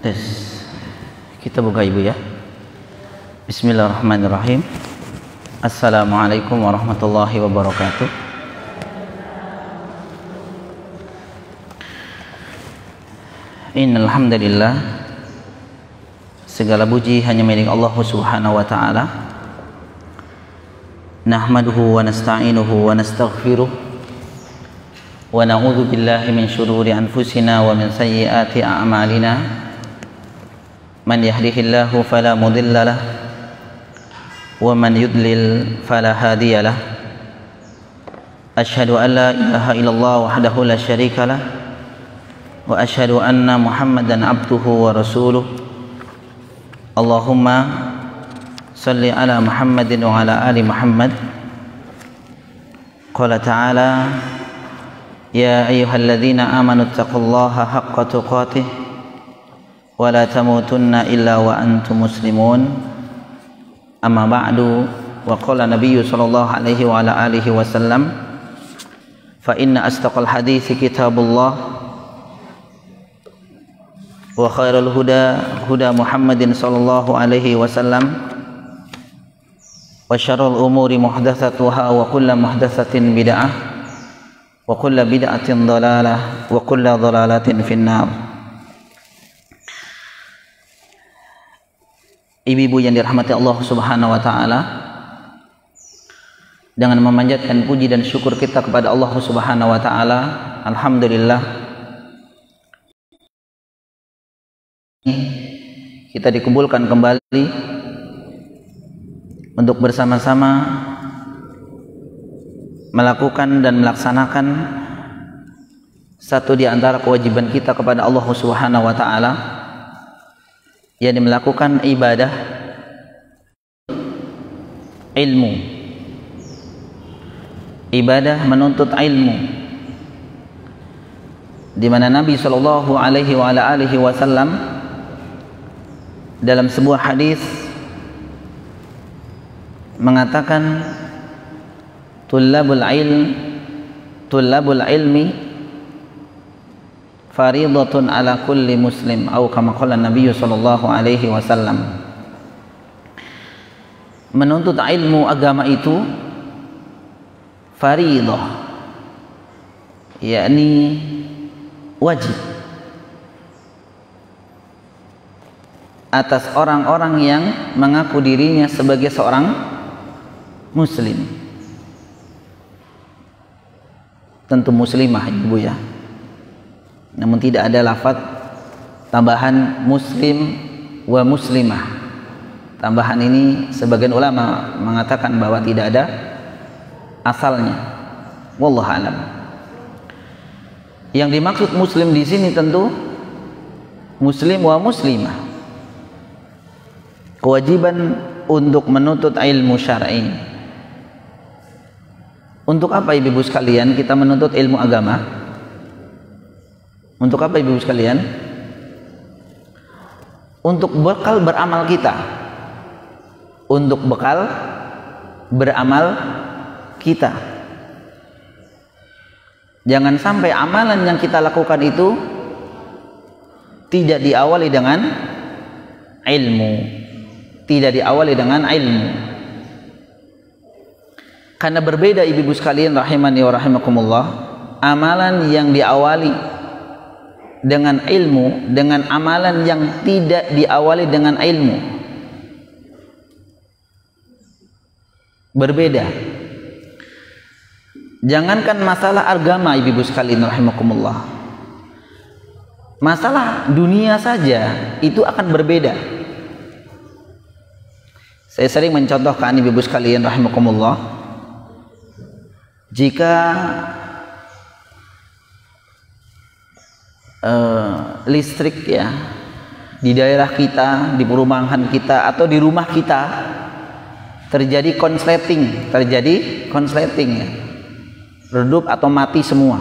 Tes. Kita buka ibu ya. Bismillahirrahmanirrahim. Assalamualaikum warahmatullahi wabarakatuh. Innal hamdalillah, segala puji hanya milik Allah Subhanahu wa taala. Nahmaduhu wa nasta'inuhu wa nastaghfiruh wa na'udzu billahi min shururi anfusina wa min sayyiati a'malina. Man yahdihillahu fala mudilla lah wa man yudlil fala hadiya lah. Asyhadu an la ilaha illallah wahdahu la syarika lah wa asyhadu anna Muhammadan abduhu wa rasuluh. Allahumma salli ala Muhammadin wa ala ali Muhammad. Qala ta'ala ya ayyuhalladzina amanu taqullaha haqqa tuqatih wa la tamutunna illa wa antum muslimun. Amma ba'du. Wa qala nabiyyu sallallahu alaihi wa ala alihi wasallam, fa inna astaqal hadithi kitabullah wa khairul huda huda Muhammadin sallallahu alaihi wasallam wa syarrul umuri muhdatsatuha wa kullu muhdatsatin bid'ah wa kullu bid'atin dhalalah wa kullu dhalalatin finnar. Ibu-ibu yang dirahmati Allah Subhanahu wa taala, dengan memanjatkan puji dan syukur kita kepada Allah Subhanahu wa taala, alhamdulillah kita dikumpulkan kembali untuk bersama-sama melakukan dan melaksanakan satu di antara kewajiban kita kepada Allah Subhanahu wa taala, yakni melakukan ibadah ilmu, ibadah menuntut ilmu, di mana Nabi sallallahu alaihi wa ala alihi wasallam dalam sebuah hadis mengatakan tullabul ilmi faridatun ala kulli muslim, atau kama qala Nabi sallallahu alaihi wasallam. Menuntut ilmu agama itu faridah, yakni wajib atas orang-orang yang mengaku dirinya sebagai seorang muslim. Tentu muslimah ibu ya, namun tidak ada lafaz tambahan muslim wa muslimah. Tambahan ini sebagian ulama mengatakan bahwa tidak ada asalnya. Wallahu alam. Yang dimaksud muslim di sini tentu muslim wa muslimah. Kewajiban untuk menuntut ilmu syar'i. Untuk apa ibu-ibu sekalian kita menuntut ilmu agama? Untuk apa ibu sekalian? Untuk bekal beramal kita. Untuk bekal beramal kita. Jangan sampai amalan yang kita lakukan itu tidak diawali dengan ilmu. Tidak diawali dengan ilmu. Karena berbeda ibu-ibu sekalian rahimani wa rahimakumullah, amalan yang diawali dengan ilmu dengan amalan yang tidak diawali dengan ilmu berbeda. Jangankan masalah agama ibu-ibu sekalian rahimakumullah, masalah dunia saja itu akan berbeda. Saya sering mencontohkan ibu-ibu sekalian rahimakumullah, jika listrik ya di daerah kita, di perumahan kita atau di rumah kita terjadi konsleting ya, redup atau mati semua.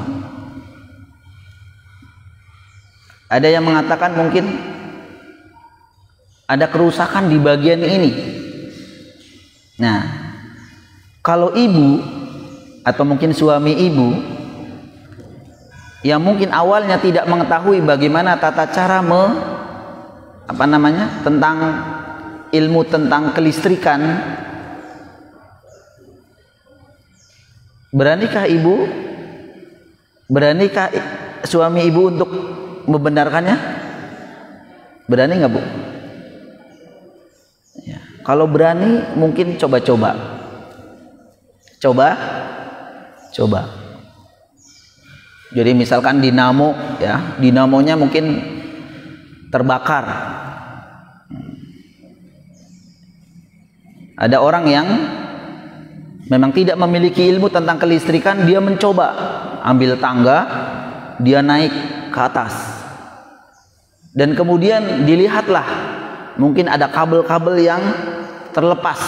Ada yang mengatakan mungkin ada kerusakan di bagian ini. Nah, kalau ibu atau mungkin suami ibu yang mungkin awalnya tidak mengetahui bagaimana tata cara apa namanya, tentang ilmu tentang kelistrikan, beranikah suami ibu untuk membenarkannya? Berani nggak, Bu? Ya. Kalau berani mungkin coba. Jadi misalkan dinamo, ya, dinamonya mungkin terbakar. Ada orang yang memang tidak memiliki ilmu tentang kelistrikan, dia mencoba ambil tangga, dia naik ke atas, dan kemudian dilihatlah mungkin ada kabel-kabel yang terlepas.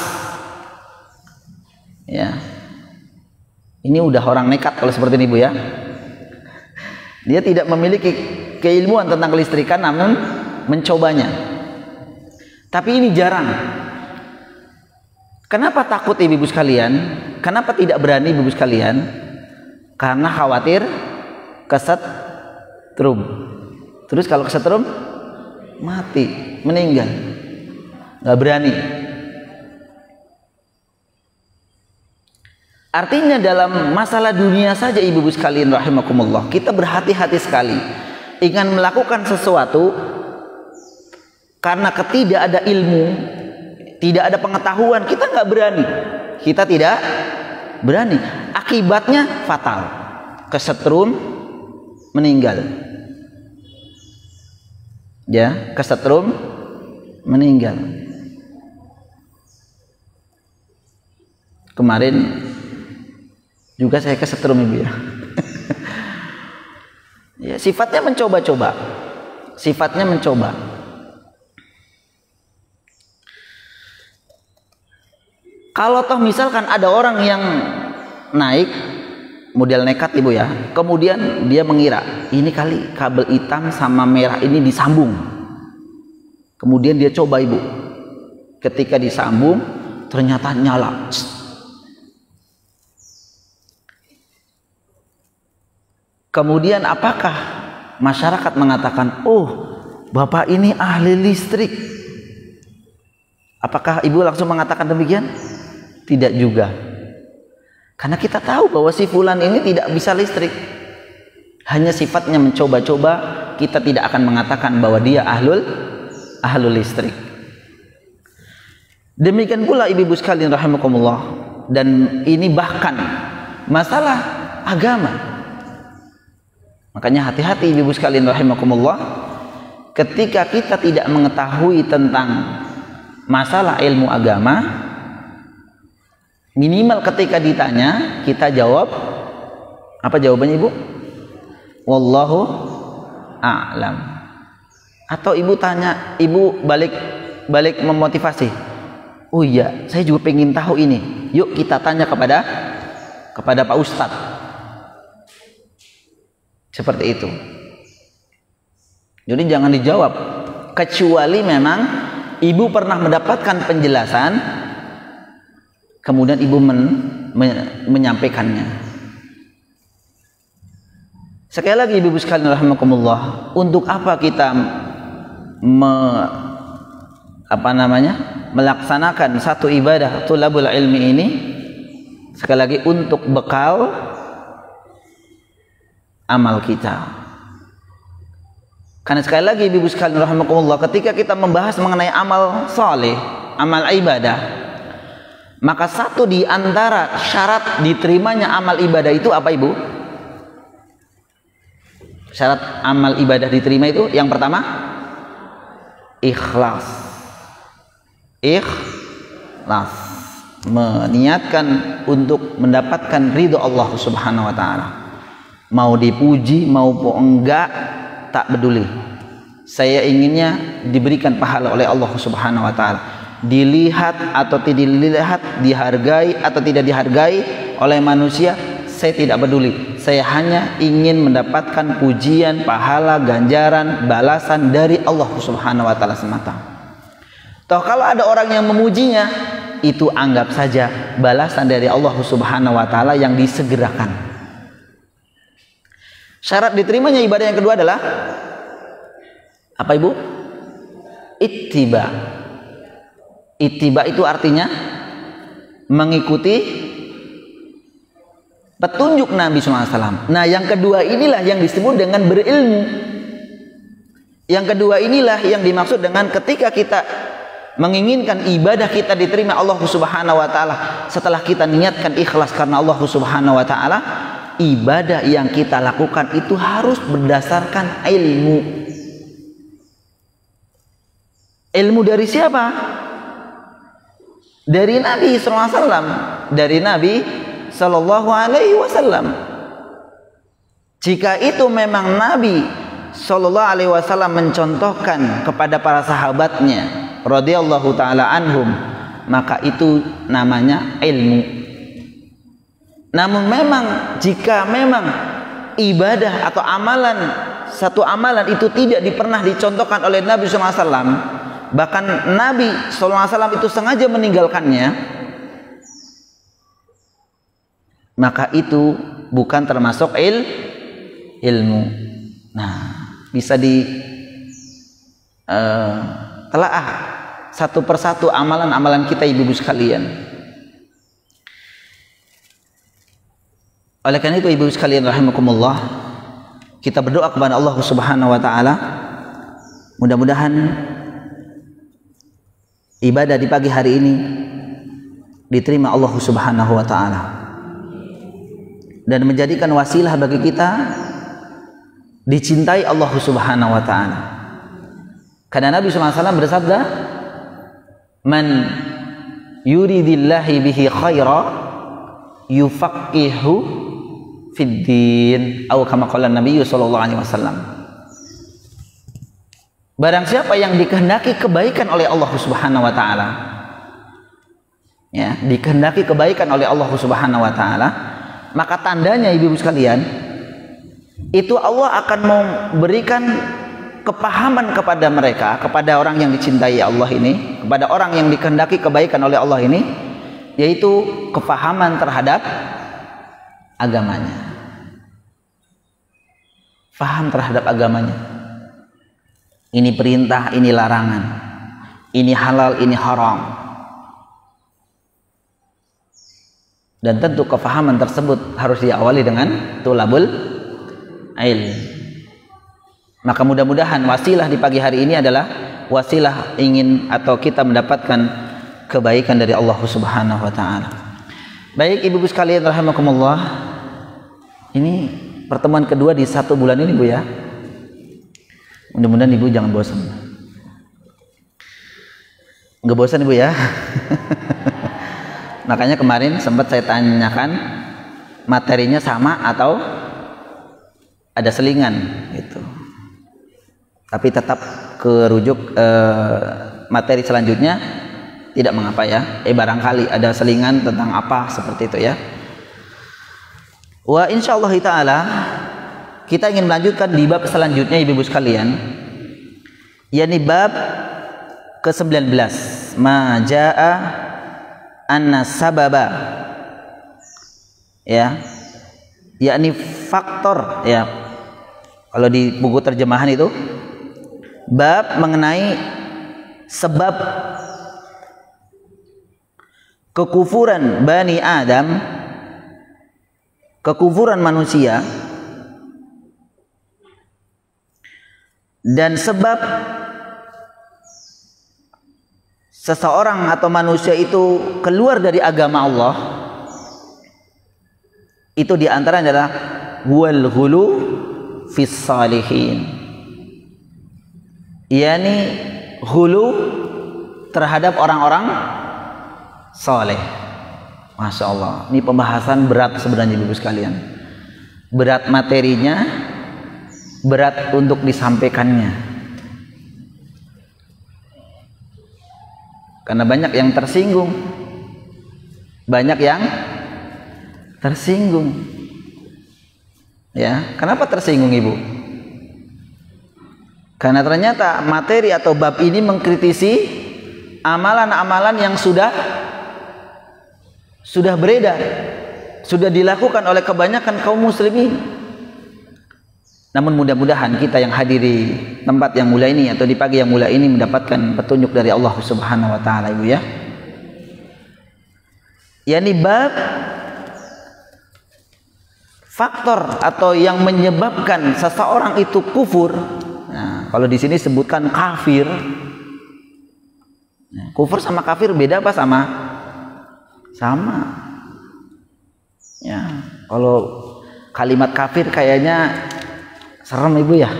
Ya, ini udah orang nekat kalau seperti ini, Bu, ya. Dia tidak memiliki keilmuan tentang kelistrikan, namun mencobanya. Tapi ini jarang. Kenapa takut, ibu-ibu sekalian? Kenapa tidak berani, ibu-ibu sekalian? Karena khawatir kesetrum. Terus kalau kesetrum, mati, meninggal. Nggak berani. Artinya dalam masalah dunia saja, ibu-ibu sekalian rahimakumullah, kita berhati-hati sekali ingin melakukan sesuatu karena tidak ada ilmu, tidak ada pengetahuan, kita nggak berani. Kita tidak berani. Akibatnya fatal, kesetrum, meninggal. Ya, kesetrum, meninggal. Kemarin juga saya kesetrum, ibu, ya. Ya, sifatnya mencoba-coba. Sifatnya mencoba. Kalau toh misalkan ada orang yang naik model nekat, ibu, ya, kemudian dia mengira ini kali kabel hitam sama merah ini disambung, kemudian dia coba, ibu, ketika disambung ternyata nyala. Kemudian apakah masyarakat mengatakan, oh, bapak ini ahli listrik? Apakah ibu langsung mengatakan demikian? Tidak juga. Karena kita tahu bahwa si fulan ini tidak bisa listrik. Hanya sifatnya mencoba-coba, kita tidak akan mengatakan bahwa dia ahlul listrik. Demikian pula ibu-ibu sekalian rahimakumullah, dan ini bahkan masalah agama. Makanya hati-hati ibu-ibu sekalian rahimakumullah, ketika kita tidak mengetahui tentang masalah ilmu agama, minimal ketika ditanya kita jawab apa jawabannya, ibu? Wallahu a'lam. Atau ibu tanya, ibu balik memotivasi, oh iya, saya juga pengen tahu ini, yuk kita tanya kepada Pak Ustadz. Seperti itu. Jadi jangan dijawab kecuali memang ibu pernah mendapatkan penjelasan, kemudian ibu menyampaikannya. Sekali lagi ibu sekalian rahimakumullah, untuk apa kita melaksanakan satu ibadah tulabul ilmi ini? Sekali lagi untuk bekal amal kita. Karena sekali lagi ibu sekalian rahimakumullah, ketika kita membahas mengenai amal saleh, amal ibadah, maka satu di antara syarat diterimanya amal ibadah itu apa, ibu? Syarat amal ibadah diterima itu yang pertama ikhlas. Ikhlas, meniatkan untuk mendapatkan ridho Allah Subhanahu wa taala. Mau dipuji maupun enggak, tak peduli. Saya inginnya diberikan pahala oleh Allah Subhanahu wa taala. Dilihat atau tidak dilihat, dihargai atau tidak dihargai oleh manusia, saya tidak peduli. Saya hanya ingin mendapatkan pujian, pahala, ganjaran, balasan dari Allah Subhanahu wa taala semata. Toh kalau ada orang yang memujinya, itu anggap saja balasan dari Allah Subhanahu wa taala yang disegerakan. Syarat diterimanya ibadah yang kedua adalah apa, ibu? ittiba. Ittiba itu artinya mengikuti petunjuk Nabi SAW. Nah, yang kedua inilah yang disebut dengan berilmu. Yang kedua inilah yang dimaksud dengan ketika kita menginginkan ibadah kita diterima Allah Subhanahu wa taala, setelah kita niatkan ikhlas karena Allah Subhanahu wa taala, ibadah yang kita lakukan itu harus berdasarkan ilmu. Ilmu dari siapa? Dari Nabi SAW, dari Nabi Sallallahu Alaihi Wasallam. Jika itu memang Nabi Sallallahu Alaihi Wasallam mencontohkan kepada para sahabatnya, radhiyallahu taala anhum, maka itu namanya ilmu. Namun memang jika memang ibadah atau amalan, satu amalan itu tidak pernah dicontohkan oleh Nabi SAW, bahkan Nabi SAW itu sengaja meninggalkannya, maka itu bukan termasuk ilmu. Nah, bisa telaah satu persatu amalan-amalan kita, ibu-ibu sekalian. Oleh karena itu, ibu-ibu sekalian rahimakumullah, kita berdoa kepada Allah Subhanahu wa taala, mudah-mudahan ibadah di pagi hari ini diterima Allah Subhanahu wa taala dan menjadikan wasilah bagi kita dicintai Allah Subhanahu wa taala. Karena Nabi SAW bersabda, "Man yuridillahi bihi khaira yufaqihu fid din," atau kama qala Nabi sallallahu alaihi wasallam. Barang siapa yang dikehendaki kebaikan oleh Allah Subhanahu wa taala, ya, dikehendaki kebaikan oleh Allah Subhanahu wa taala, maka tandanya ibu-ibu sekalian, itu Allah akan memberikan kepahaman kepada mereka, kepada orang yang dicintai Allah ini, kepada orang yang dikehendaki kebaikan oleh Allah ini, yaitu kepahaman terhadap agamanya. Faham terhadap agamanya. Ini perintah, ini larangan. Ini halal, ini haram. Dan tentu kefahaman tersebut harus diawali dengan tulabul ilm. Maka mudah-mudahan wasilah di pagi hari ini adalah wasilah ingin atau kita mendapatkan kebaikan dari Allah Subhanahu wa taala. Baik ibu-ibu sekalian rahimakumullah, ini pertemuan kedua di 1 bulan ini, Bu, ya. Mudah-mudahan ibu jangan bosan. Nggak bosan ibu ya? Makanya kemarin sempat saya tanyakan materinya sama atau ada selingan gitu. Tapi tetap kerujuk materi selanjutnya tidak mengapa ya. Barangkali ada selingan tentang apa seperti itu ya. Wa insyaallah taala kita ingin melanjutkan di bab selanjutnya ibu-ibu sekalian, yakni bab ke-19, ma jaa anna sababa, ya, yakni faktor, ya. Kalau di buku terjemahan itu bab mengenai sebab kekufuran Bani Adam, kekufuran manusia, dan sebab seseorang atau manusia itu keluar dari agama Allah. Itu diantara adalah wal ghulu fis salihin, yakni ghulu terhadap orang-orang saleh. Masya Allah, ini pembahasan berat sebenarnya ibu sekalian, berat materinya, berat untuk disampaikannya, karena banyak yang tersinggung, ya. Kenapa tersinggung ibu? Karena ternyata materi atau bab ini mengkritisi amalan-amalan yang sudah beredar, sudah dilakukan oleh kebanyakan kaum muslimin. Namun mudah-mudahan kita yang hadiri tempat yang mulia ini atau di pagi yang mulia ini mendapatkan petunjuk dari Allah Subhanahu wa taala, Ibu ya. Yani bab faktor atau yang menyebabkan seseorang itu kufur. Nah, kalau di sini sebutkan kafir. Nah, kufur sama kafir beda apa sama? Sama. Ya, kalau kalimat kafir kayaknya serem Ibu ya.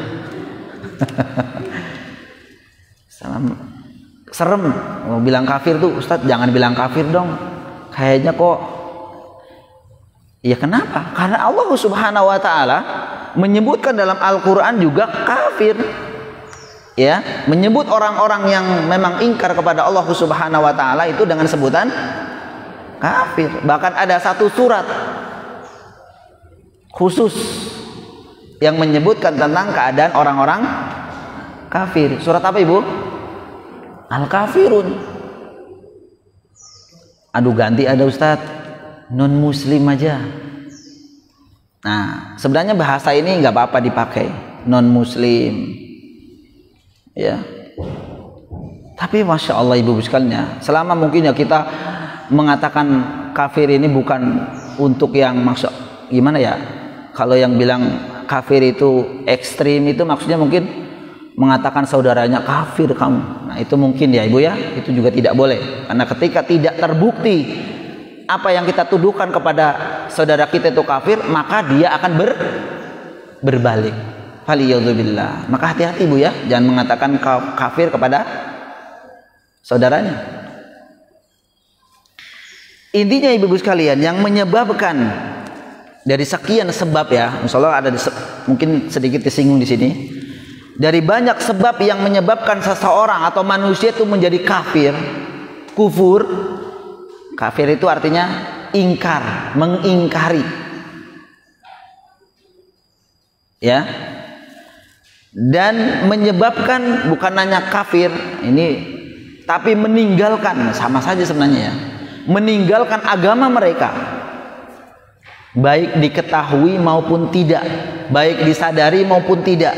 Serem. Mau bilang kafir tuh, Ustadz jangan bilang kafir dong. Kayaknya kok. Ya kenapa? Karena Allah Subhanahu wa taala menyebutkan dalam Al-Qur'an juga kafir. Ya, menyebut orang-orang yang memang ingkar kepada Allah Subhanahu wa taala itu dengan sebutan kafir. Bahkan ada satu surat khusus yang menyebutkan tentang keadaan orang-orang kafir. Surat apa Ibu? Al-Kafirun. Aduh ganti ada Ustadz, non muslim aja. Nah sebenarnya bahasa ini nggak apa-apa dipakai, non muslim. Ya. Tapi masya Allah Ibu sekalian, selama mungkin ya kita mengatakan kafir ini bukan untuk yang maksud gimana ya? Kalau yang bilang kafir itu ekstrim itu maksudnya mungkin mengatakan saudaranya kafir kamu. Nah itu mungkin ya Ibu ya, itu juga tidak boleh. Karena ketika tidak terbukti apa yang kita tuduhkan kepada saudara kita itu kafir, maka dia akan berbalik. Faliyadzubillah. Maka hati-hati Ibu ya, jangan mengatakan kafir kepada saudaranya. Intinya Ibu sekalian, yang menyebabkan dari sekian sebab ya, insyaallah ada mungkin sedikit disinggung di sini. Dari banyak sebab yang menyebabkan seseorang atau manusia itu menjadi kafir, kufur. Kafir itu artinya ingkar, mengingkari. Ya. Dan menyebabkan bukan hanya kafir ini, tapi meninggalkan, sama saja sebenarnya ya. Meninggalkan agama mereka. Baik diketahui maupun tidak, baik disadari maupun tidak.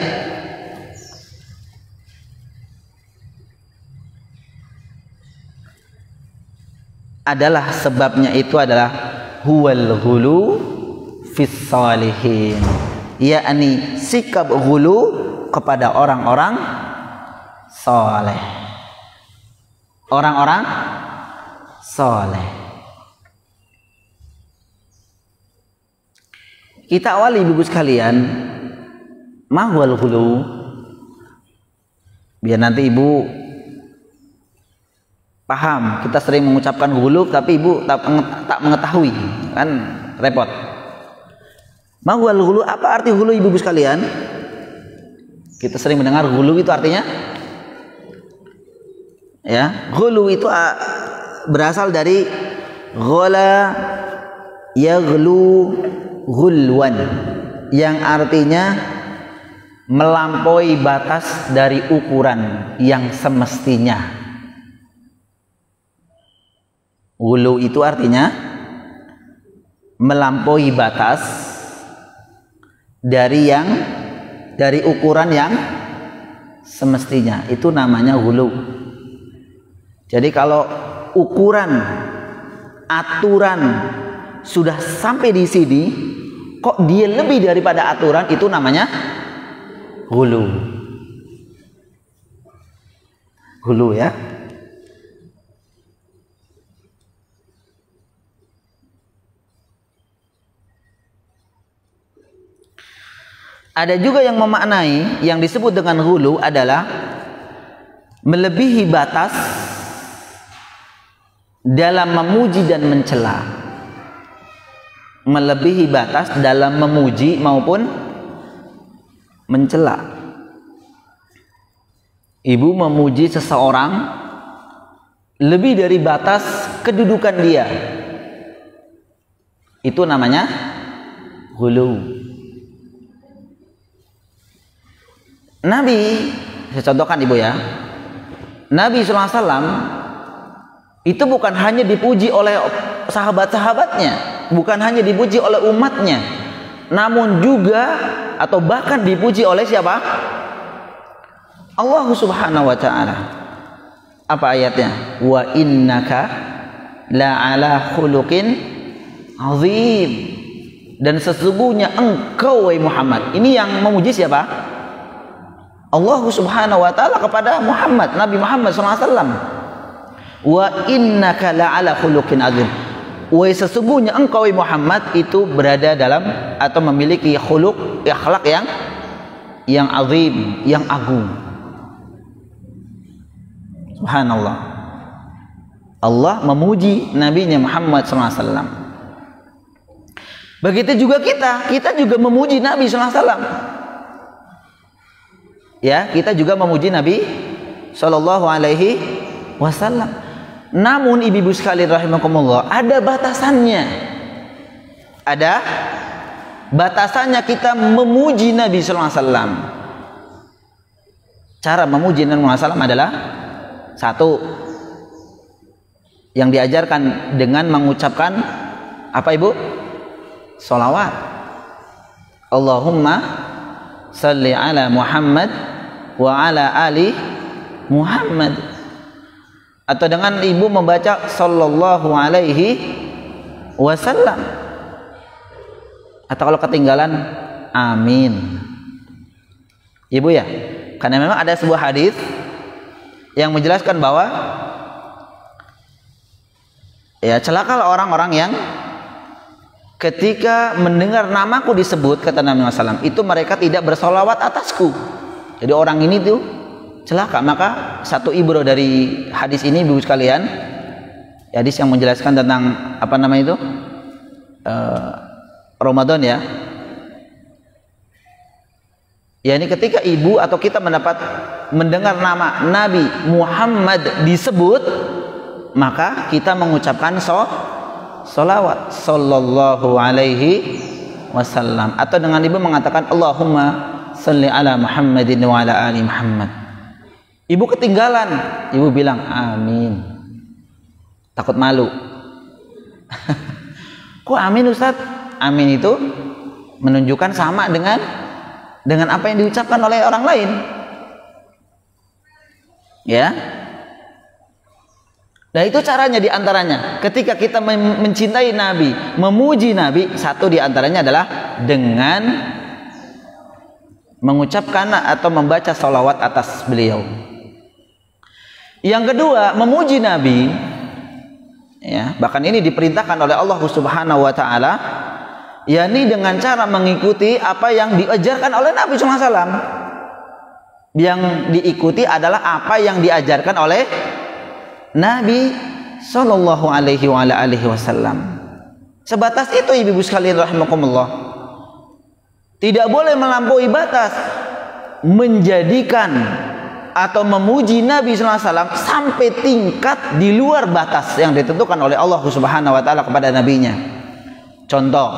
Adalah sebabnya itu adalah huwal ghulu fis salihin, yakni sikap ghulu kepada orang-orang saleh. Orang-orang saleh. Kita awali Ibu sekalian, mahwal ghulu, biar nanti Ibu paham. Kita sering mengucapkan ghulu tapi Ibu tak mengetahui, kan repot. Mahwal ghulu, apa arti ghulu Ibu sekalian? Kita sering mendengar ghulu itu artinya ya, ghulu itu berasal dari ghala yaghlu ghulwan, yang artinya melampaui batas dari ukuran yang semestinya. Ghulu itu artinya melampaui batas dari ukuran yang semestinya. Itu namanya ghulu. Jadi kalau ukuran aturan sudah sampai di sini, kok dia lebih daripada aturan, itu namanya ghulu. Ghulu ya. Ada juga yang memaknai yang disebut dengan ghulu adalah melebihi batas dalam memuji dan mencela. Melebihi batas dalam memuji maupun mencela. Ibu memuji seseorang lebih dari batas kedudukan dia, itu namanya ghulu. Nabi, saya contohkan Ibu ya, Nabi SAW itu bukan hanya dipuji oleh sahabat-sahabatnya, bukan hanya dipuji oleh umatnya, namun juga atau bahkan dipuji oleh siapa? Allah Subhanahu wa taala. Apa ayatnya? Wa innaka la ala khuluqin azim. Dan sesungguhnya engkau wahai Muhammad. Ini yang memuji siapa? Allah Subhanahu wa taala kepada Muhammad, Nabi Muhammad SAW. Wa innaka la ala khuluqin azim. Wahai sesungguhnya engkau wahai Muhammad itu berada dalam atau memiliki khuluq, akhlak yang azim, yang agung. Subhanallah. Allah memuji nabinya Muhammad SAW. Begitu juga kita juga memuji Nabi SAW. Ya, kita juga memuji Nabi Sallallahu Alaihi Wasallam. Namun ibu-ibu sekalian rahimakumullah, ada batasannya. Ada batasannya kita memuji Nabi Sallallahu Alaihi Wasallam. Cara memuji Nabi Sallallahu Alaihi Wasallam adalah satu, yang diajarkan dengan mengucapkan apa ibu? Sholawat. Allahumma salli ala Muhammad wa ala ali Muhammad. Atau dengan ibu membaca sallallahu alaihi wasallam. Atau kalau ketinggalan amin. Ibu ya, karena memang ada sebuah hadis yang menjelaskan bahwa ya celakalah orang-orang yang ketika mendengar namaku disebut, kata Nabi SAW, itu mereka tidak bersolawat atasku. Jadi orang ini tuh celaka. Maka satu ibrah dari hadis ini ibu sekalian, hadis yang menjelaskan tentang apa namanya itu Ramadan ya. Ya ini ketika ibu atau kita mendengar nama Nabi Muhammad disebut, maka kita mengucapkan sholawat sallallahu alaihi wasallam. Atau dengan ibu mengatakan Allahumma salli ala Muhammadin wa ala ali Muhammad. Ibu ketinggalan, ibu bilang amin. Takut malu. Kok amin Ustaz? Amin itu menunjukkan sama dengan apa yang diucapkan oleh orang lain. Ya. Nah itu caranya diantaranya. Ketika kita mencintai Nabi, memuji Nabi, satu diantaranya adalah dengan mengucapkan atau membaca sholawat atas beliau. Yang kedua, memuji Nabi, ya, bahkan ini diperintahkan oleh Allah Subhanahu wa taala, yakni dengan cara mengikuti apa yang diajarkan oleh Nabi SAW. Yang diikuti adalah apa yang diajarkan oleh Nabi Sallallahu Alaihi Wasallam. Sebatas itu ibu-ibu sekalian rahimakumullah. Tidak boleh melampaui batas menjadikan atau memuji Nabi Sallallahu Alaihi Wasallam sampai tingkat di luar batas yang ditentukan oleh Allah Subhanahu Wa Taala kepada nabinya. Contoh,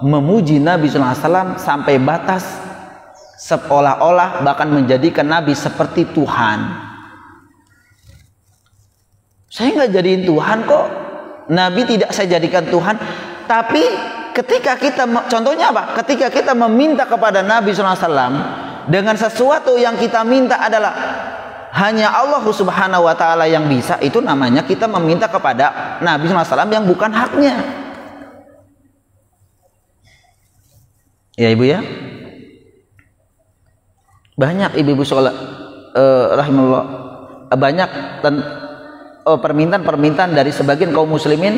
memuji Nabi Sallallahu Alaihi Wasallam sampai batas seolah-olah bahkan menjadikan Nabi seperti Tuhan. Saya nggak jadiin Tuhan kok, Nabi tidak saya jadikan Tuhan. Tapi ketika kita, contohnya apa? Ketika kita meminta kepada Nabi SAW dengan sesuatu yang kita minta adalah hanya Allah Subhanahu Wa Taala yang bisa, itu namanya kita meminta kepada Nabi SAW yang bukan haknya. Ya ibu ya, banyak ibu-ibu sholat rahimahullah, banyak permintaan dari sebagian kaum muslimin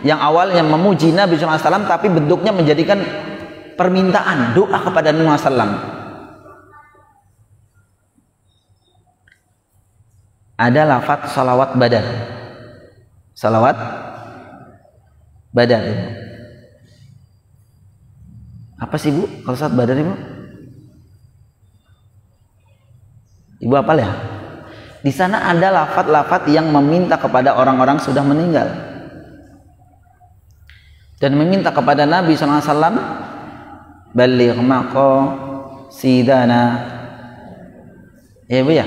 yang awalnya memuji Nabi SAW tapi bentuknya menjadikan permintaan doa kepada Nabi SAW. Ada lafaz salawat badan. Salawat badan. Apa sih Bu kalau salawat badan Ibu? Ibu hafal ya? Di sana ada lafaz-lafaz yang meminta kepada orang-orang sudah meninggal dan meminta kepada Nabi SAW, baligh maqasidana. Ya Bu ya.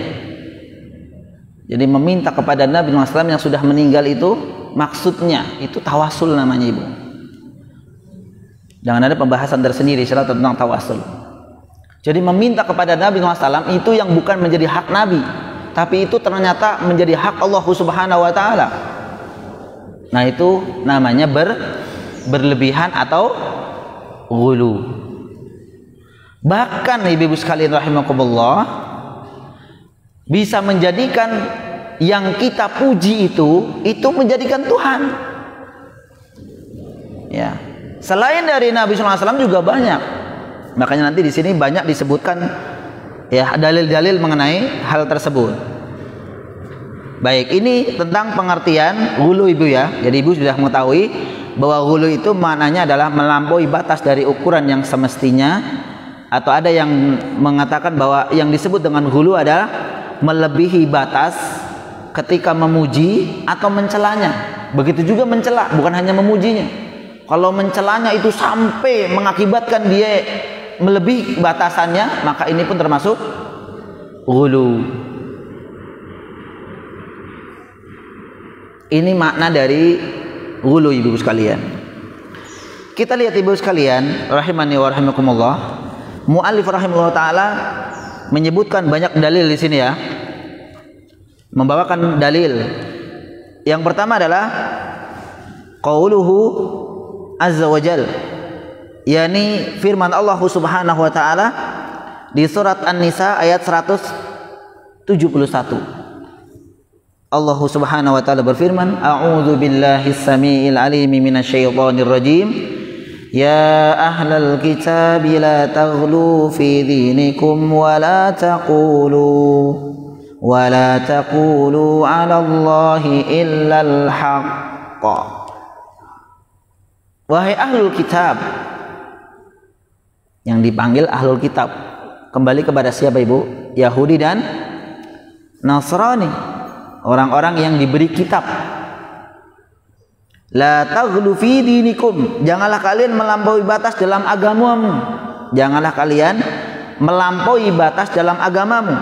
Jadi meminta kepada Nabi SAW yang sudah meninggal itu maksudnya itu tawasul namanya Ibu. Jangan ada pembahasan tersendiri tentang tawasul. Jadi meminta kepada Nabi SAW itu yang bukan menjadi hak Nabi, tapi itu ternyata menjadi hak Allah Subhanahu wa Ta'ala. Nah, itu namanya berlebihan atau ghulu. Bahkan ibu-ibu sekalian rahimakumullah, bisa menjadikan yang kita puji itu menjadikan Tuhan. Ya. Selain dari Nabi SAW juga banyak. Makanya nanti di sini banyak disebutkan ya dalil-dalil mengenai hal tersebut. Baik, ini tentang pengertian ghulu ibu ya. Jadi ibu sudah mengetahui bahwa ghulu itu maknanya adalah melampaui batas dari ukuran yang semestinya, atau ada yang mengatakan bahwa yang disebut dengan ghulu adalah melebihi batas ketika memuji atau mencelanya. Begitu juga mencela, bukan hanya memujinya. Kalau mencelanya itu sampai mengakibatkan dia melebihi batasannya, maka ini pun termasuk ghulu. Ini makna dari ghulu ibu sekalian. Kita lihat ibu sekalian rahimani wa rahimakumullah. Mu'allif rahimahullah taala menyebutkan banyak dalil di sini ya. Membawakan dalil. Yang pertama adalah qauluhu azza wa jalla, yakni firman Allah Subhanahu wa taala di surat An-Nisa ayat 171. Allah Subhanahu wa taala berfirman, a'udzu billahi samiil alim minasyaitonir rajim, ya ahlal kitab la taghlu fi dinikum wa la taqulu 'ala Allahi illal haqq. Wahai ahlul kitab, yang dipanggil ahlul kitab kembali kepada siapa ibu? Yahudi dan Nasrani, orang-orang yang diberi kitab. La taghlu fi dinikum, janganlah kalian melampaui batas dalam agamamu. Janganlah kalian melampaui batas dalam agamamu.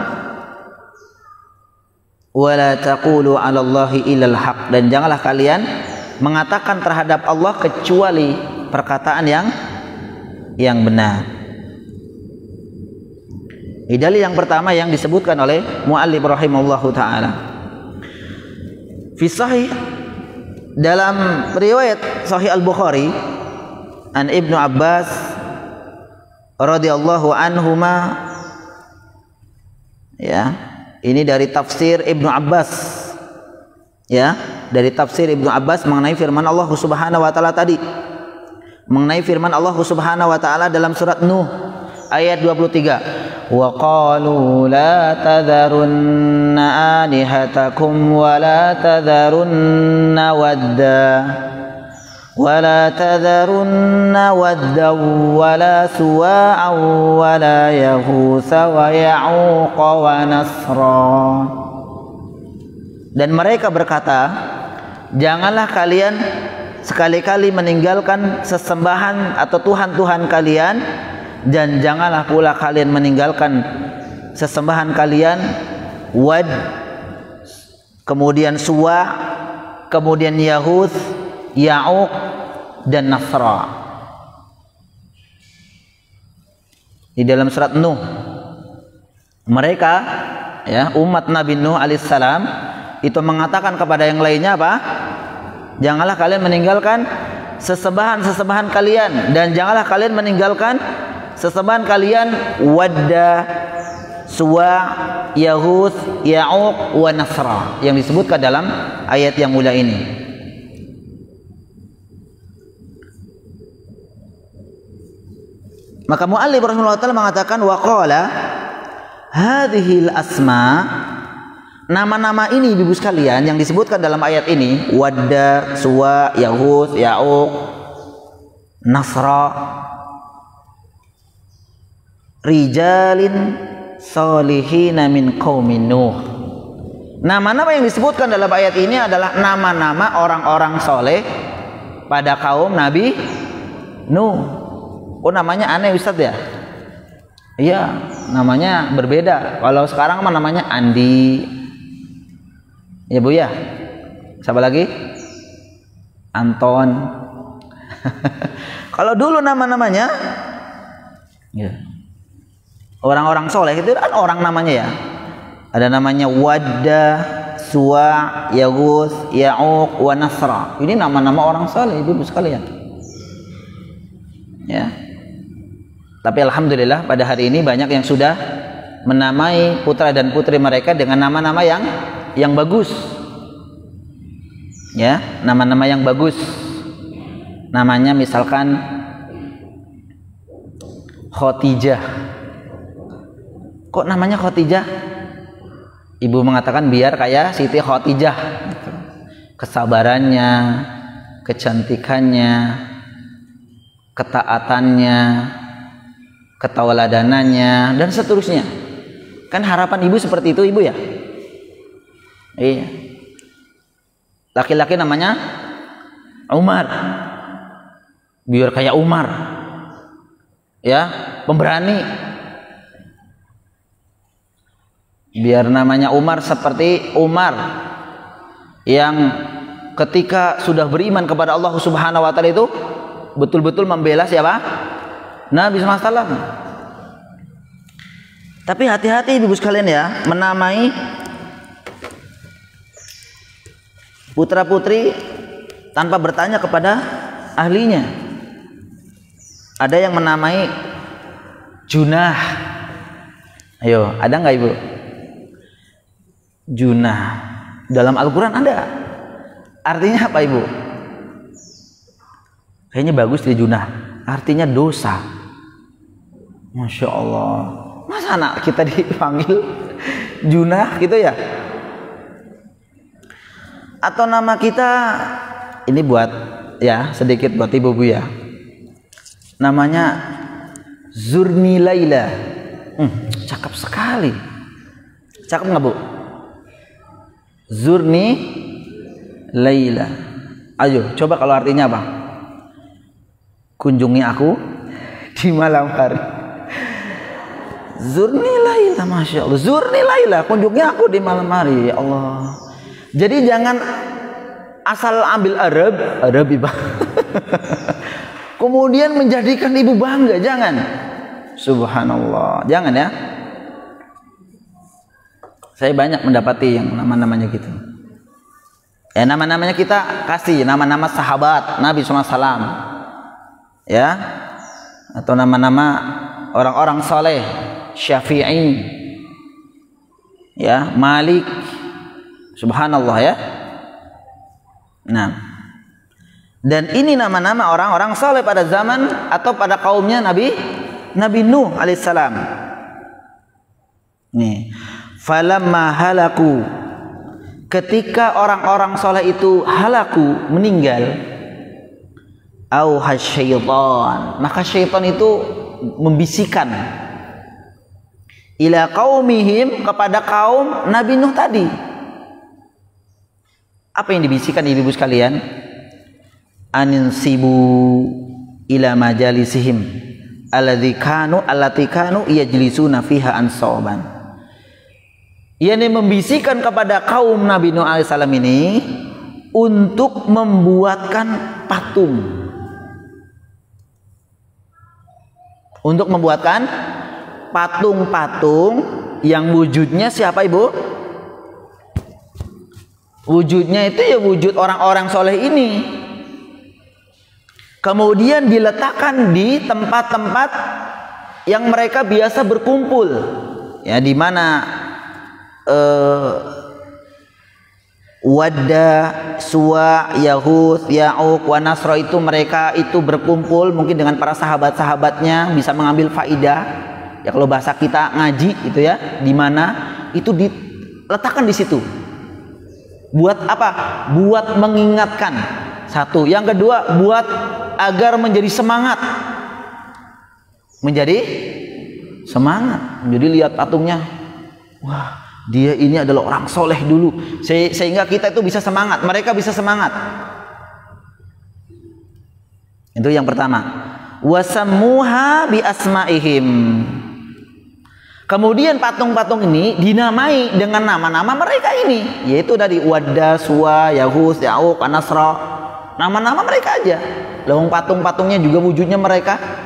Wala taqulu 'ala Allahi illal haq, dan janganlah kalian mengatakan terhadap Allah kecuali perkataan yang benar. Ini dalil yang pertama yang disebutkan oleh mu'allif rahimahullahu taala. Fi sahih, dalam riwayat Sahih Al-Bukhari an Ibnu Abbas radhiyallahu anhuma, ya, ini dari tafsir Ibnu Abbas, ya, dari tafsir Ibnu Abbas mengenai firman Allah Subhanahu wa taala tadi, mengenai firman Allah Subhanahu wa taala dalam surat Nuh ayat 23, wa qalu la tadharunna alihatakum wa la tadharunna wadda wa la suwa'a wa la yaghutsa wa ya'uqa wa nasra. Dan mereka berkata, janganlah kalian sekali-kali meninggalkan sesembahan atau tuhan-tuhan kalian, dan janganlah pula kalian meninggalkan sesembahan kalian Wad, kemudian Suwa, kemudian Yahud, Ya'uq dan Nasra. Di dalam surat Nuh, mereka, ya, umat Nabi Nuh alaihissalam itu mengatakan kepada yang lainnya apa? Janganlah kalian meninggalkan sesembahan kalian, dan janganlah kalian meninggalkan sesembahan kalian Wadda, Suwa, Yahud, Ya'uq, wa Nasra, yang disebutkan dalam ayat yang mulia ini. Maka mu'allif rahimahullah ta'ala mengatakan, wa qala hadhil asma, nama-nama ini ibu sekalian yang disebutkan dalam ayat ini, Wadda, Suwa, Yahud, Ya'uq, Nasra, rijalin solihina min qaumin Nuh. Nama-nama yang disebutkan dalam ayat ini adalah nama-nama orang-orang soleh pada kaum Nabi Nuh. Oh, namanya aneh Ustadz ya? Iya, namanya berbeda. Kalau sekarang mah namanya Andi, ya Bu ya. Siapa lagi? Anton. Kalau dulu nama-namanya ya, orang-orang soleh itu kan orang namanya ya. Ada namanya Wadda, Suwa, Yaghus, Ya'uq, wa Nasra. Ini nama-nama orang soleh, ibu sekalian. Ya. Tapi alhamdulillah pada hari ini banyak yang sudah menamai putra dan putri mereka dengan nama-nama yang bagus. Ya, nama-nama yang bagus. Namanya misalkan Khotijah. Kok namanya Khotijah? Ibu mengatakan biar kayak Siti Khotijah. Kesabarannya, kecantikannya, ketaatannya, ketawaladanannya, dan seterusnya. Kan harapan ibu seperti itu, ibu ya? Iya. Laki-laki namanya Umar. Biar kayak Umar. Ya, pemberani. Biar namanya Umar seperti Umar yang ketika sudah beriman kepada Allah Subhanahu wa taala itu betul-betul membela siapa? Nabi SAW. Tapi hati-hati ibu sekalian ya, menamai putra-putri tanpa bertanya kepada ahlinya. Ada yang menamai Junah. Ayo, ada nggak ibu? Junah. Dalam Al-Quran ada. Artinya apa ibu? Kayaknya bagus dia Junah. Artinya dosa. Masya Allah. Masa anak kita dipanggil Junah gitu ya? Atau nama kita, ini buat ya sedikit buat ibu-ibu ya. Namanya Zurni Laila. Cakep sekali. Cakep nggak bu? Zurni Laila. Ayo coba kalau artinya apa? Kunjungi aku di malam hari. Zurni Laila, masya Allah. Zurni Laila, kunjungi aku di malam hari. Ya Allah. Jadi jangan asal ambil Arab ibu. Kemudian menjadikan ibu bangga, jangan. Subhanallah, jangan ya. Saya banyak mendapati yang nama-namanya gitu. Ya nama-namanya kita kasih nama-nama sahabat Nabi SAW. Ya, atau nama-nama orang-orang soleh, Syafi'i, ya, Malik, subhanallah ya. Nah, dan ini nama-nama orang-orang soleh pada zaman atau pada kaumnya Nabi Nuh alaihissalam. Nih, falamma halaku, ketika orang-orang soleh itu halaku, meninggal, auhas syaitan, maka syaitan itu membisikkan ila qaumihim, kepada kaum Nabi Nuh tadi. Apa yang dibisikkan ibu-ibu sekalian? Aninsibu ila majalisihim allati kanu yajlisuna fiha ansaban. Ia membisikkan kepada kaum Nabi Nuh alaihissalam ini untuk membuatkan patung. Untuk membuatkan patung-patung yang wujudnya siapa ibu? Wujudnya itu ya wujud orang-orang soleh ini. Kemudian diletakkan di tempat-tempat yang mereka biasa berkumpul. Ya, di mana Wadda, Suwa, Yaghus, Ya'uq, wa Nasra itu mereka itu berkumpul mungkin dengan para sahabat-sahabatnya, bisa mengambil faidah. Ya kalau bahasa kita ngaji itu ya, di mana itu diletakkan di situ. Buat apa? Buat mengingatkan. Satu, yang kedua buat agar menjadi semangat. Menjadi semangat. Jadi lihat patungnya. Wah, dia ini adalah orang soleh dulu, sehingga kita itu bisa semangat, mereka bisa semangat. Itu yang pertama. Wasammuha bi asmaihim. Kemudian patung-patung ini dinamai dengan nama-nama mereka ini, yaitu dari Wadda, Suwa, Yaghus, Ya'uq, Nasra. Nama-nama mereka aja. Lawang patung-patungnya juga wujudnya mereka.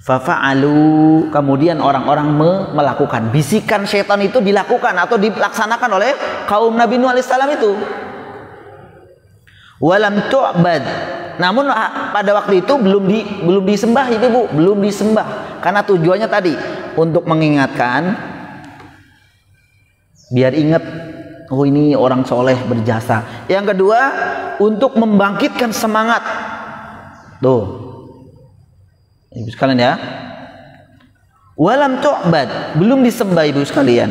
Fafa'alu, kemudian orang-orang melakukan. Bisikan setan itu dilakukan atau dilaksanakan oleh kaum Nabi Nuh alaihissalam itu. Walam tu'bad, namun pada waktu itu belum disembah Ibu, belum disembah. Karena tujuannya tadi untuk mengingatkan, biar ingat, oh ini orang soleh berjasa. Yang kedua, untuk membangkitkan semangat. Tuh Ibu sekalian ya. Walam tu'bad, belum disembah Ibu sekalian.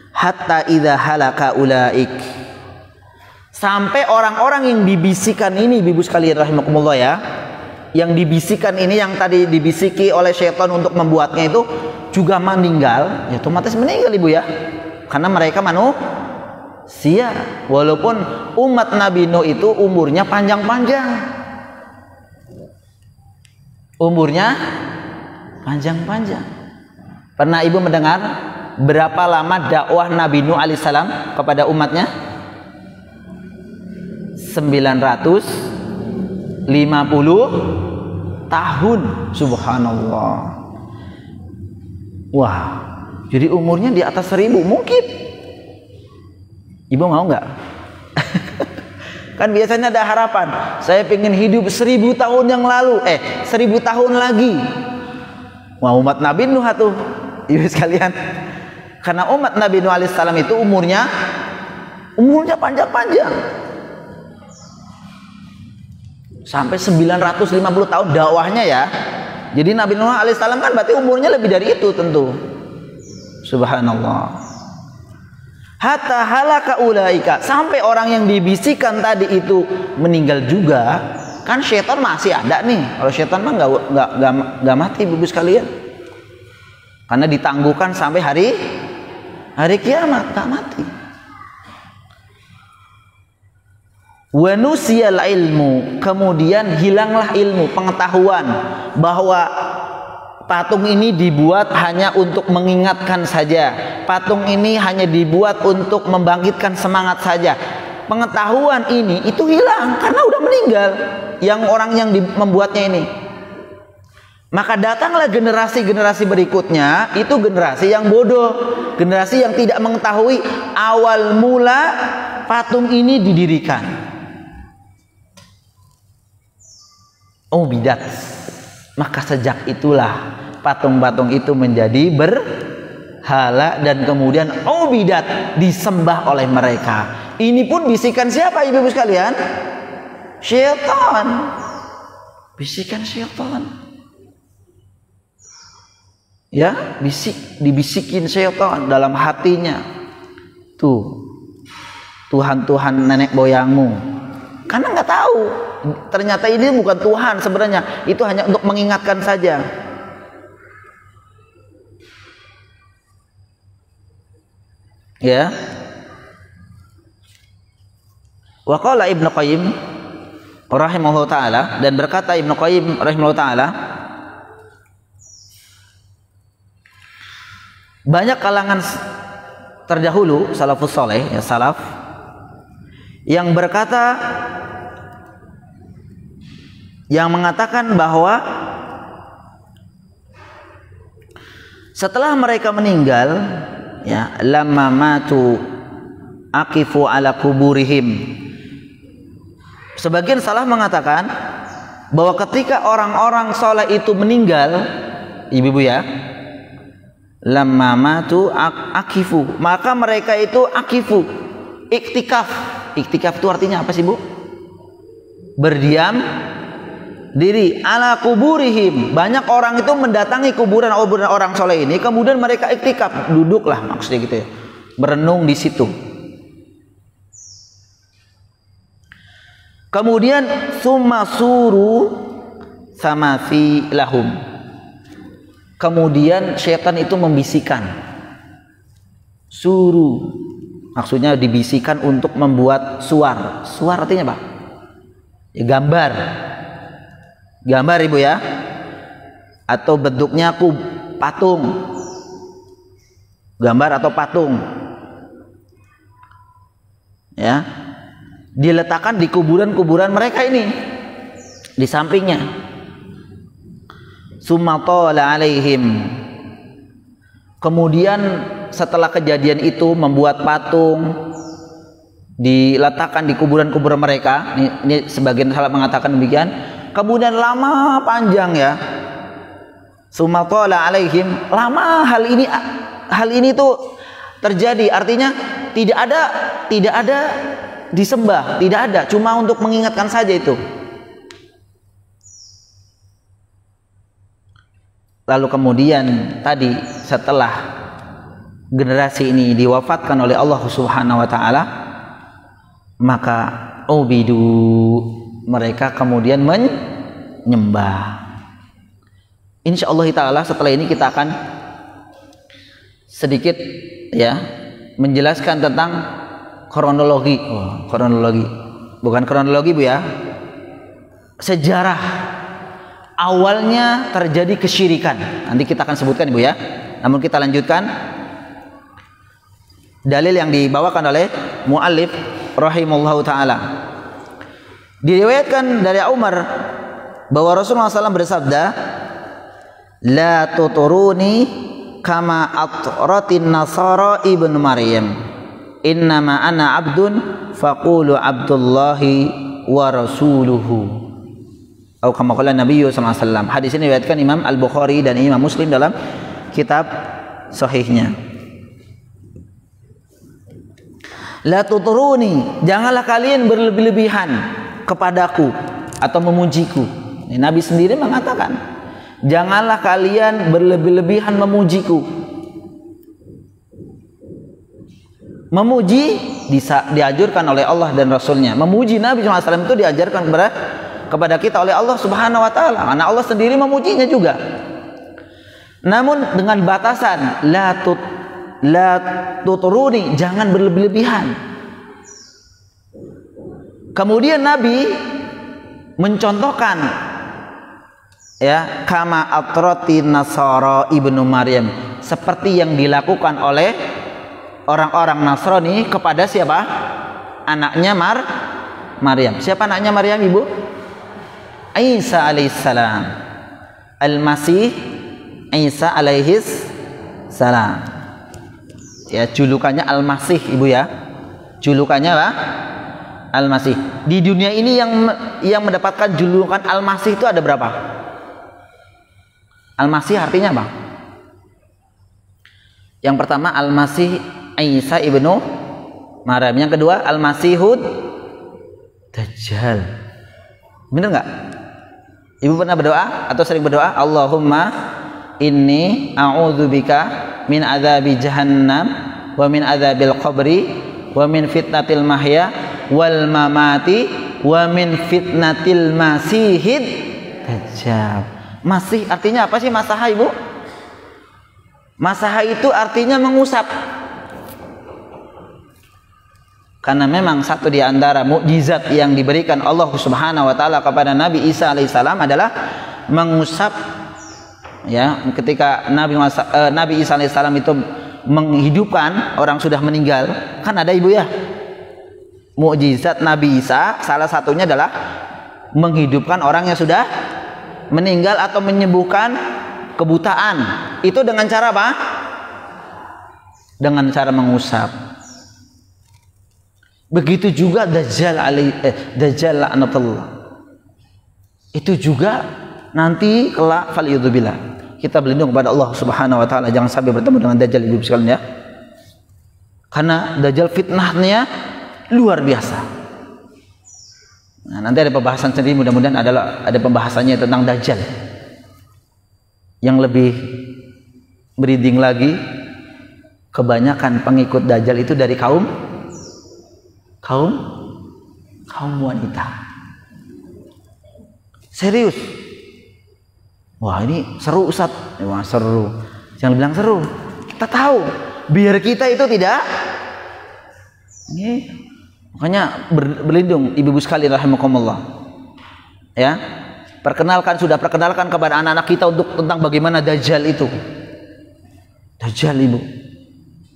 Hatta idza halaka ulaik, sampai orang-orang yang dibisikan ini Ibu sekalian rahimakumullah ya, yang dibisikan ini, yang tadi dibisiki oleh syaitan untuk membuatnya itu juga meninggal, ya otomatis meninggal Ibu ya, karena mereka manusia. Walaupun umat Nabi Nuh itu umurnya panjang-panjang, umurnya panjang-panjang. Pernah Ibu mendengar berapa lama dakwah Nabi Nuh alaihissalam kepada umatnya? 950 tahun. Subhanallah. Wah, jadi umurnya di atas 1000 mungkin. Ibu mau nggak? Kan biasanya ada harapan, saya pengen hidup 1000 tahun yang lalu, 1000 tahun lagi. Wah, umat Nabi Nuh tuh Ibu sekalian. Karena umat Nabi Nuh alaihissalam itu umurnya panjang-panjang, sampai 950 tahun dakwahnya ya. Jadi Nabi Nuh alaihissalam kan berarti umurnya lebih dari itu tentu. Subhanallah. Hatta halaka ulaika, sampai orang yang dibisikan tadi itu meninggal juga. Kan syaitan masih ada nih. Kalau syaitan mah nggak mati Ibu sekalian, karena ditangguhkan sampai hari kiamat, nggak mati. Wa nusiyal ilmu, kemudian hilanglah ilmu, pengetahuan bahwa patung ini dibuat hanya untuk mengingatkan saja. Patung ini hanya dibuat untuk membangkitkan semangat saja. Pengetahuan ini itu hilang karena udah meninggal orang yang membuatnya ini. Maka datanglah generasi-generasi berikutnya, itu generasi yang bodoh, generasi yang tidak mengetahui awal mula patung ini didirikan. Oh bidat. Maka sejak itulah patung-patung itu menjadi berhala dan kemudian ubidat, disembah oleh mereka. Ini pun bisikan siapa Ibu sekalian? Syaitan. Bisikan syaitan. Ya, dibisikin syaitan dalam hatinya. Tuh, Tuhan-Tuhan nenek moyangmu. Karena nggak tahu, ternyata ini bukan Tuhan sebenarnya, itu hanya untuk mengingatkan saja. Ya. Wa qala Ibnu Qayyim rahimahullah taala, dan berkata Ibnu Qayyim rahimahullah taala, banyak kalangan terdahulu salafus saleh, ya salaf, yang berkata, yang mengatakan bahwa setelah mereka meninggal, ya, lamma matu aqifu ala kuburihim. Sebagian salah mengatakan bahwa ketika orang-orang soleh itu meninggal, ibu-ibu ya, lamma matu aqifu, maka mereka itu aqifu, iktikaf. Iktikaf itu artinya apa sih Bu? Berdiam diri ala kuburihim. Banyak orang itu mendatangi kuburan orang soleh ini, kemudian mereka iktikaf, duduklah maksudnya gitu ya, berenung di situ. Kemudian summa suru samafi lahum. Kemudian syaitan itu membisikkan. Suru maksudnya dibisikkan untuk membuat suar. Suar artinya apa? Ya, gambar. Gambar Ibu ya. Atau bentuknya patung. Gambar atau patung. ya, diletakkan di kuburan-kuburan mereka ini, di sampingnya. Sumatala alaihim. Kemudian setelah kejadian itu membuat patung, diletakkan di kuburan-kuburan mereka. Ini sebagian salah mengatakan demikian. Kemudian lama panjang ya. Sumatala alaihim, lama hal ini tuh terjadi. Artinya tidak ada disembah, tidak ada, cuma untuk mengingatkan saja itu. Lalu kemudian tadi setelah generasi ini diwafatkan oleh Allah Subhanahu wa taala, maka ubidu, mereka kemudian menyembah. Insyaallah taala setelah ini kita akan sedikit ya menjelaskan tentang kronologi. Kronologi. Bukan kronologi Bu ya. Sejarah awalnya terjadi kesyirikan. Nanti kita akan sebutkan Ibu ya. Namun kita lanjutkan dalil yang dibawakan oleh muallif rahimahullahu taala. Diriwayatkan dari Umar bahwa Rasulullah SAW bersabda, "La tuturuni kama atratin nasara ibnu Maryam. Innama ana abdun faqulu abdullahi wa rasuluhu." Atau kama qala Nabi sallallahu alaihi wasallam. Hadis ini diriwayatkan Imam Al-Bukhari dan Imam Muslim dalam kitab sahihnya. La tuturuni, janganlah kalian berlebih-lebihan kepadaku atau memujiku. Ini Nabi sendiri mengatakan, janganlah kalian berlebih-lebihan memujiku. Memuji dianjurkan oleh Allah dan Rasulnya. Memuji Nabi SAW itu diajarkan kepada kita oleh Allah Subhanahu wa taala. Karena Allah sendiri memujinya juga. Namun dengan batasan la tuturuni, jangan berlebih-lebihan. Kemudian Nabi mencontohkan ya, kama atrati nasara ibnu Maryam, seperti yang dilakukan oleh orang-orang Nasrani kepada siapa? Anaknya Maryam. Siapa anaknya Maryam, Ibu? Isa alaihissalam. Al-Masih Isa alaihissalam. Ya, julukannya Al-Masih Ibu ya. Julukannya apa? Al-Masih. Di dunia ini yang mendapatkan julukan Al-Masih itu ada berapa? Al-Masih artinya apa? Yang pertama Al-Masih Isa ibnu Maryam. Yang kedua Al-Masihud Dajjal. Benar nggak? Ibu pernah berdoa atau sering berdoa, Allahumma inni a'udzubika min adzabi jahannam wa min adzabil qabri wa min fitnatil mahya wal mamati wa min fitnatil masihid dajjal. Masih artinya apa sih masaha, Ibu? Masaha itu artinya mengusap. Karena memang satu di antara mukjizat yang diberikan Allah Subhanahu wa taala kepada Nabi Isa alaihissalam adalah mengusap. Ya, ketika Nabi Isa alaihissalam itu menghidupkan orang sudah meninggal, kan ada Ibu ya. Mukjizat Nabi Isa salah satunya adalah menghidupkan orang yang sudah meninggal atau menyembuhkan kebutaan. Itu dengan cara apa? Dengan cara mengusap. Begitu juga Dajjal la'natullah. Itu juga nanti kelak faliyudzubillah. Kita berlindung kepada Allah Subhanahu wa taala jangan sampai bertemu dengan Dajjal, Ibu sekalian ya. Karena Dajjal fitnahnya luar biasa. Nah, nanti ada pembahasan sendiri, mudah-mudahan ada pembahasannya tentang Dajjal. Yang lebih beriding lagi, kebanyakan pengikut Dajjal itu dari kaum wanita. Serius. Wah, ini seru Ustaz. Wah, seru. Jangan bilang seru. Kita tahu biar kita itu tidak ini. Makanya berlindung Ibu-ibu sekalian rahimakumullah. Ya. Sudah perkenalkan kepada anak-anak kita untuk tentang bagaimana Dajjal itu. Dajjal, Ibu.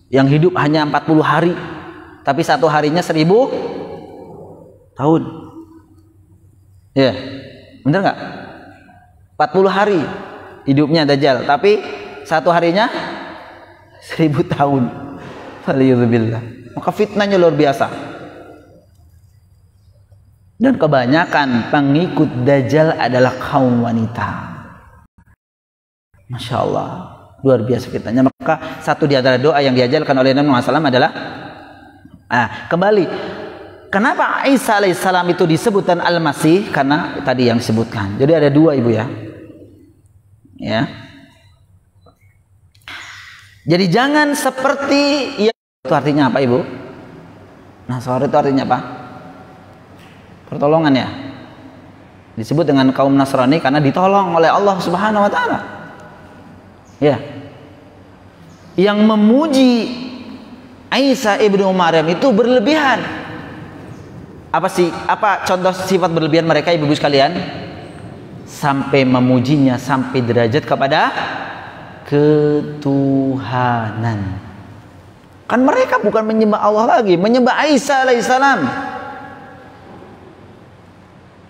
Yang hidup hanya 40 hari. Tapi satu harinya 1000 tahun. Ya, bener nggak? 40 hari hidupnya Dajjal, tapi satu harinya 1000 tahun. Waliyadzubillah. Maka fitnahnya luar biasa. Dan kebanyakan pengikut Dajjal adalah kaum wanita. Masya Allah, luar biasa fitnahnya. Maka satu di antara doa yang diajarkan oleh Nabi Muhammad SAW adalah kembali. Kenapa Isa alaihissalam itu disebutkan Al-Masih? Karena tadi yang disebutkan. Jadi ada dua, Ibu ya. Ya. Jadi jangan seperti itu artinya apa, Ibu? Nasrani itu artinya apa? Pertolongan ya. Disebut dengan kaum Nasrani karena ditolong oleh Allah Subhanahu wa taala. Ya. Yang memuji Isa ibnu Maryam itu berlebihan. Apa contoh sifat berlebihan mereka, ibu-ibu sekalian? Sampai memujinya sampai derajat kepada ketuhanan. Kan mereka bukan menyembah Allah lagi, menyembah Isa alaihissalam.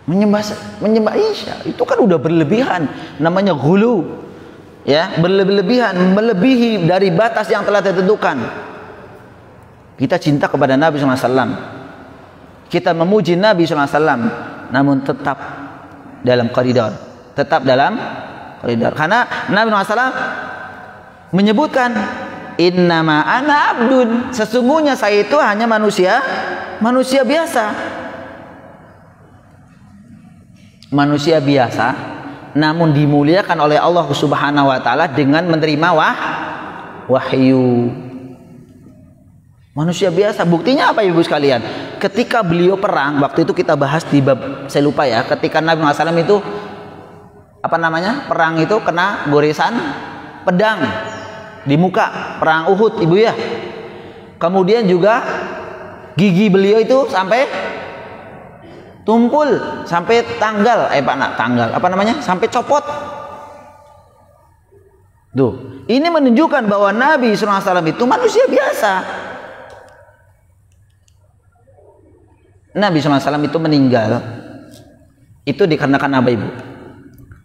Menyembah Isa itu kan udah berlebihan, namanya ghulu. Ya, berlebihan, melebihi dari batas yang telah ditentukan. Kita cinta kepada Nabi SAW. Kita memuji Nabi SAW, namun tetap dalam koridor. Karena Nabi SAW menyebutkan, innama ana abdun, sesungguhnya saya itu hanya manusia biasa. Manusia biasa, namun dimuliakan oleh Allah Subhanahu wa taala dengan menerima wahyu. Manusia biasa, buktinya apa ibu sekalian? Ketika beliau perang, waktu itu kita bahas di bab, saya lupa ya, ketika Nabi Muhammad SAW itu perang itu kena goresan pedang di muka, perang Uhud, ibu ya. Kemudian juga gigi beliau itu sampai tumpul, sampai sampai copot. Tuh, ini menunjukkan bahwa Nabi SAW itu manusia biasa. Nabi SAW itu meninggal itu dikarenakan apa, ibu?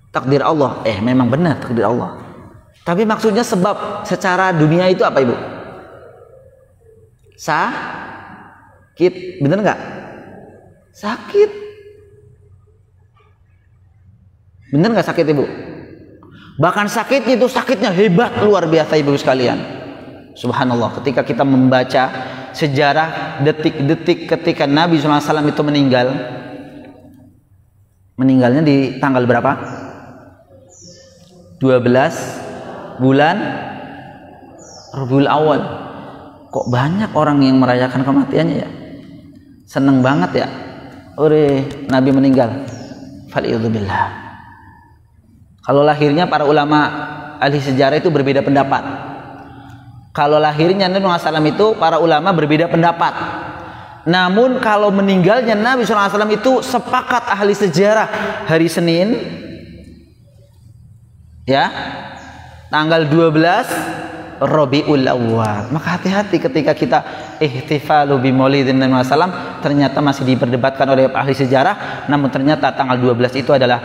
Takdir Allah. Memang benar takdir Allah. Tapi maksudnya sebab secara dunia itu apa, ibu? Sakit, bener nggak? Sakit, bener nggak sakit, ibu? Bahkan sakitnya itu sakitnya hebat, luar biasa, ibu sekalian. Subhanallah, ketika kita membaca sejarah detik-detik ketika Nabi SAW itu meninggalnya di tanggal berapa? 12 bulan Rabiul Awal. Kok banyak orang yang merayakan kematiannya ya? Seneng banget ya, Nabi meninggal. Faliyadzubillah. Kalau lahirnya para ulama ahli sejarah itu berbeda pendapat. Kalau lahirnya Nabi SAW itu para ulama berbeda pendapat. Namun kalau meninggalnya Nabi SAW itu sepakat ahli sejarah hari Senin, ya, tanggal 12 Rabiul Awal. Maka hati-hati ketika kita ihtifalu bi maulidin Nabi SAW, ternyata masih diperdebatkan oleh ahli sejarah. Namun ternyata tanggal 12 itu adalah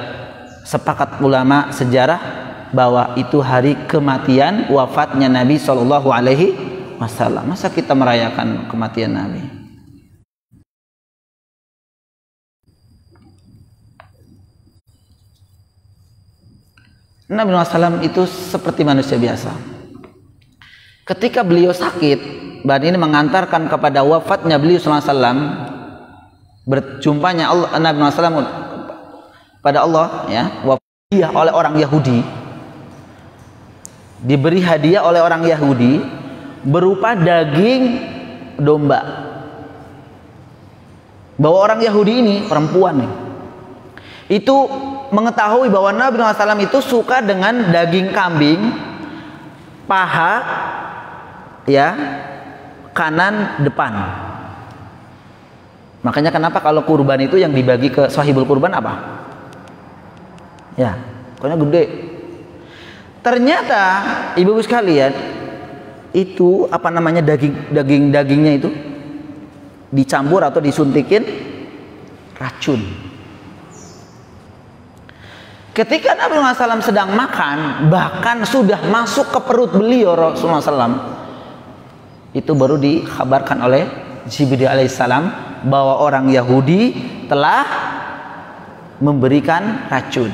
sepakat ulama sejarah bahwa itu hari kematian wafatnya Nabi Shallallahu Alaihi Wasallam. Masa kita merayakan kematian Nabi? Nabi SAW itu seperti manusia biasa. Ketika beliau sakit, dan ini mengantarkan kepada wafatnya beliau SAW, berjumpanya Nabi SAW pada Allah, ya, wafatnya oleh orang Yahudi. Diberi hadiah oleh orang Yahudi berupa daging domba. Bahwa orang Yahudi ini perempuan nih, itu mengetahui bahwa Nabi SAW itu suka dengan daging kambing, paha, ya, kanan depan. Makanya kenapa kalau kurban itu yang dibagi ke sahibul kurban apa? Ya, pokoknya gede. Ternyata ibu-ibu sekalian, itu dagingnya itu dicampur atau disuntikin racun. Ketika Nabi SAW sedang makan, bahkan sudah masuk ke perut beliau Rasulullah SAW, itu baru dikabarkan oleh Jibril alaihissalam bahwa orang Yahudi telah memberikan racun.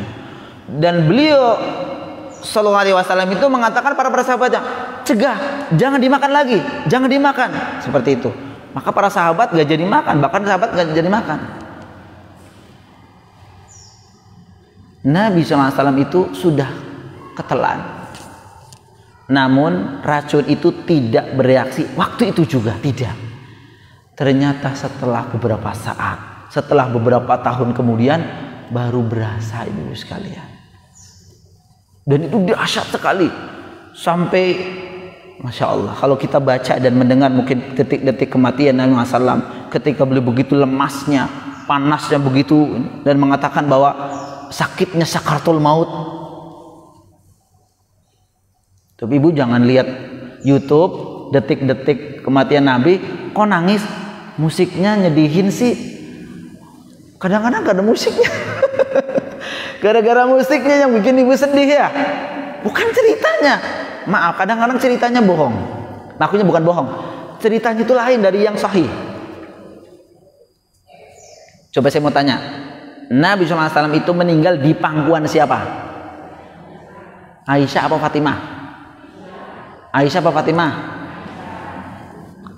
Dan beliau Sallallahu Alaihi Wasallam itu mengatakan para sahabatnya, cegah, jangan dimakan lagi, jangan dimakan, seperti itu. Maka para sahabat gak jadi makan, bahkan sahabat gak jadi makan. Nabi SAW itu sudah ketelan, namun racun itu tidak bereaksi waktu itu juga, tidak. Ternyata setelah beberapa saat, setelah beberapa tahun kemudian baru berasa, ibu sekalian. Dan itu dahsyat sekali, sampai Masya Allah, kalau kita baca dan mendengar mungkin detik-detik kematian Nabi SAW, ketika beliau begitu lemasnya, panasnya begitu, dan mengatakan bahwa sakitnya sakaratul maut. Tapi ibu jangan lihat YouTube detik-detik kematian Nabi kok nangis, musiknya nyedihin sih. Kadang-kadang gak ada musiknya. Gara-gara musiknya yang bikin ibu sedih ya, bukan ceritanya. Maaf, kadang-kadang ceritanya bohong. Maksudnya bukan bohong, ceritanya itu lain dari yang sahih. Coba saya mau tanya, Nabi SAW itu meninggal di pangkuan siapa? Aisyah apa Fatimah? Aisyah apa Fatimah?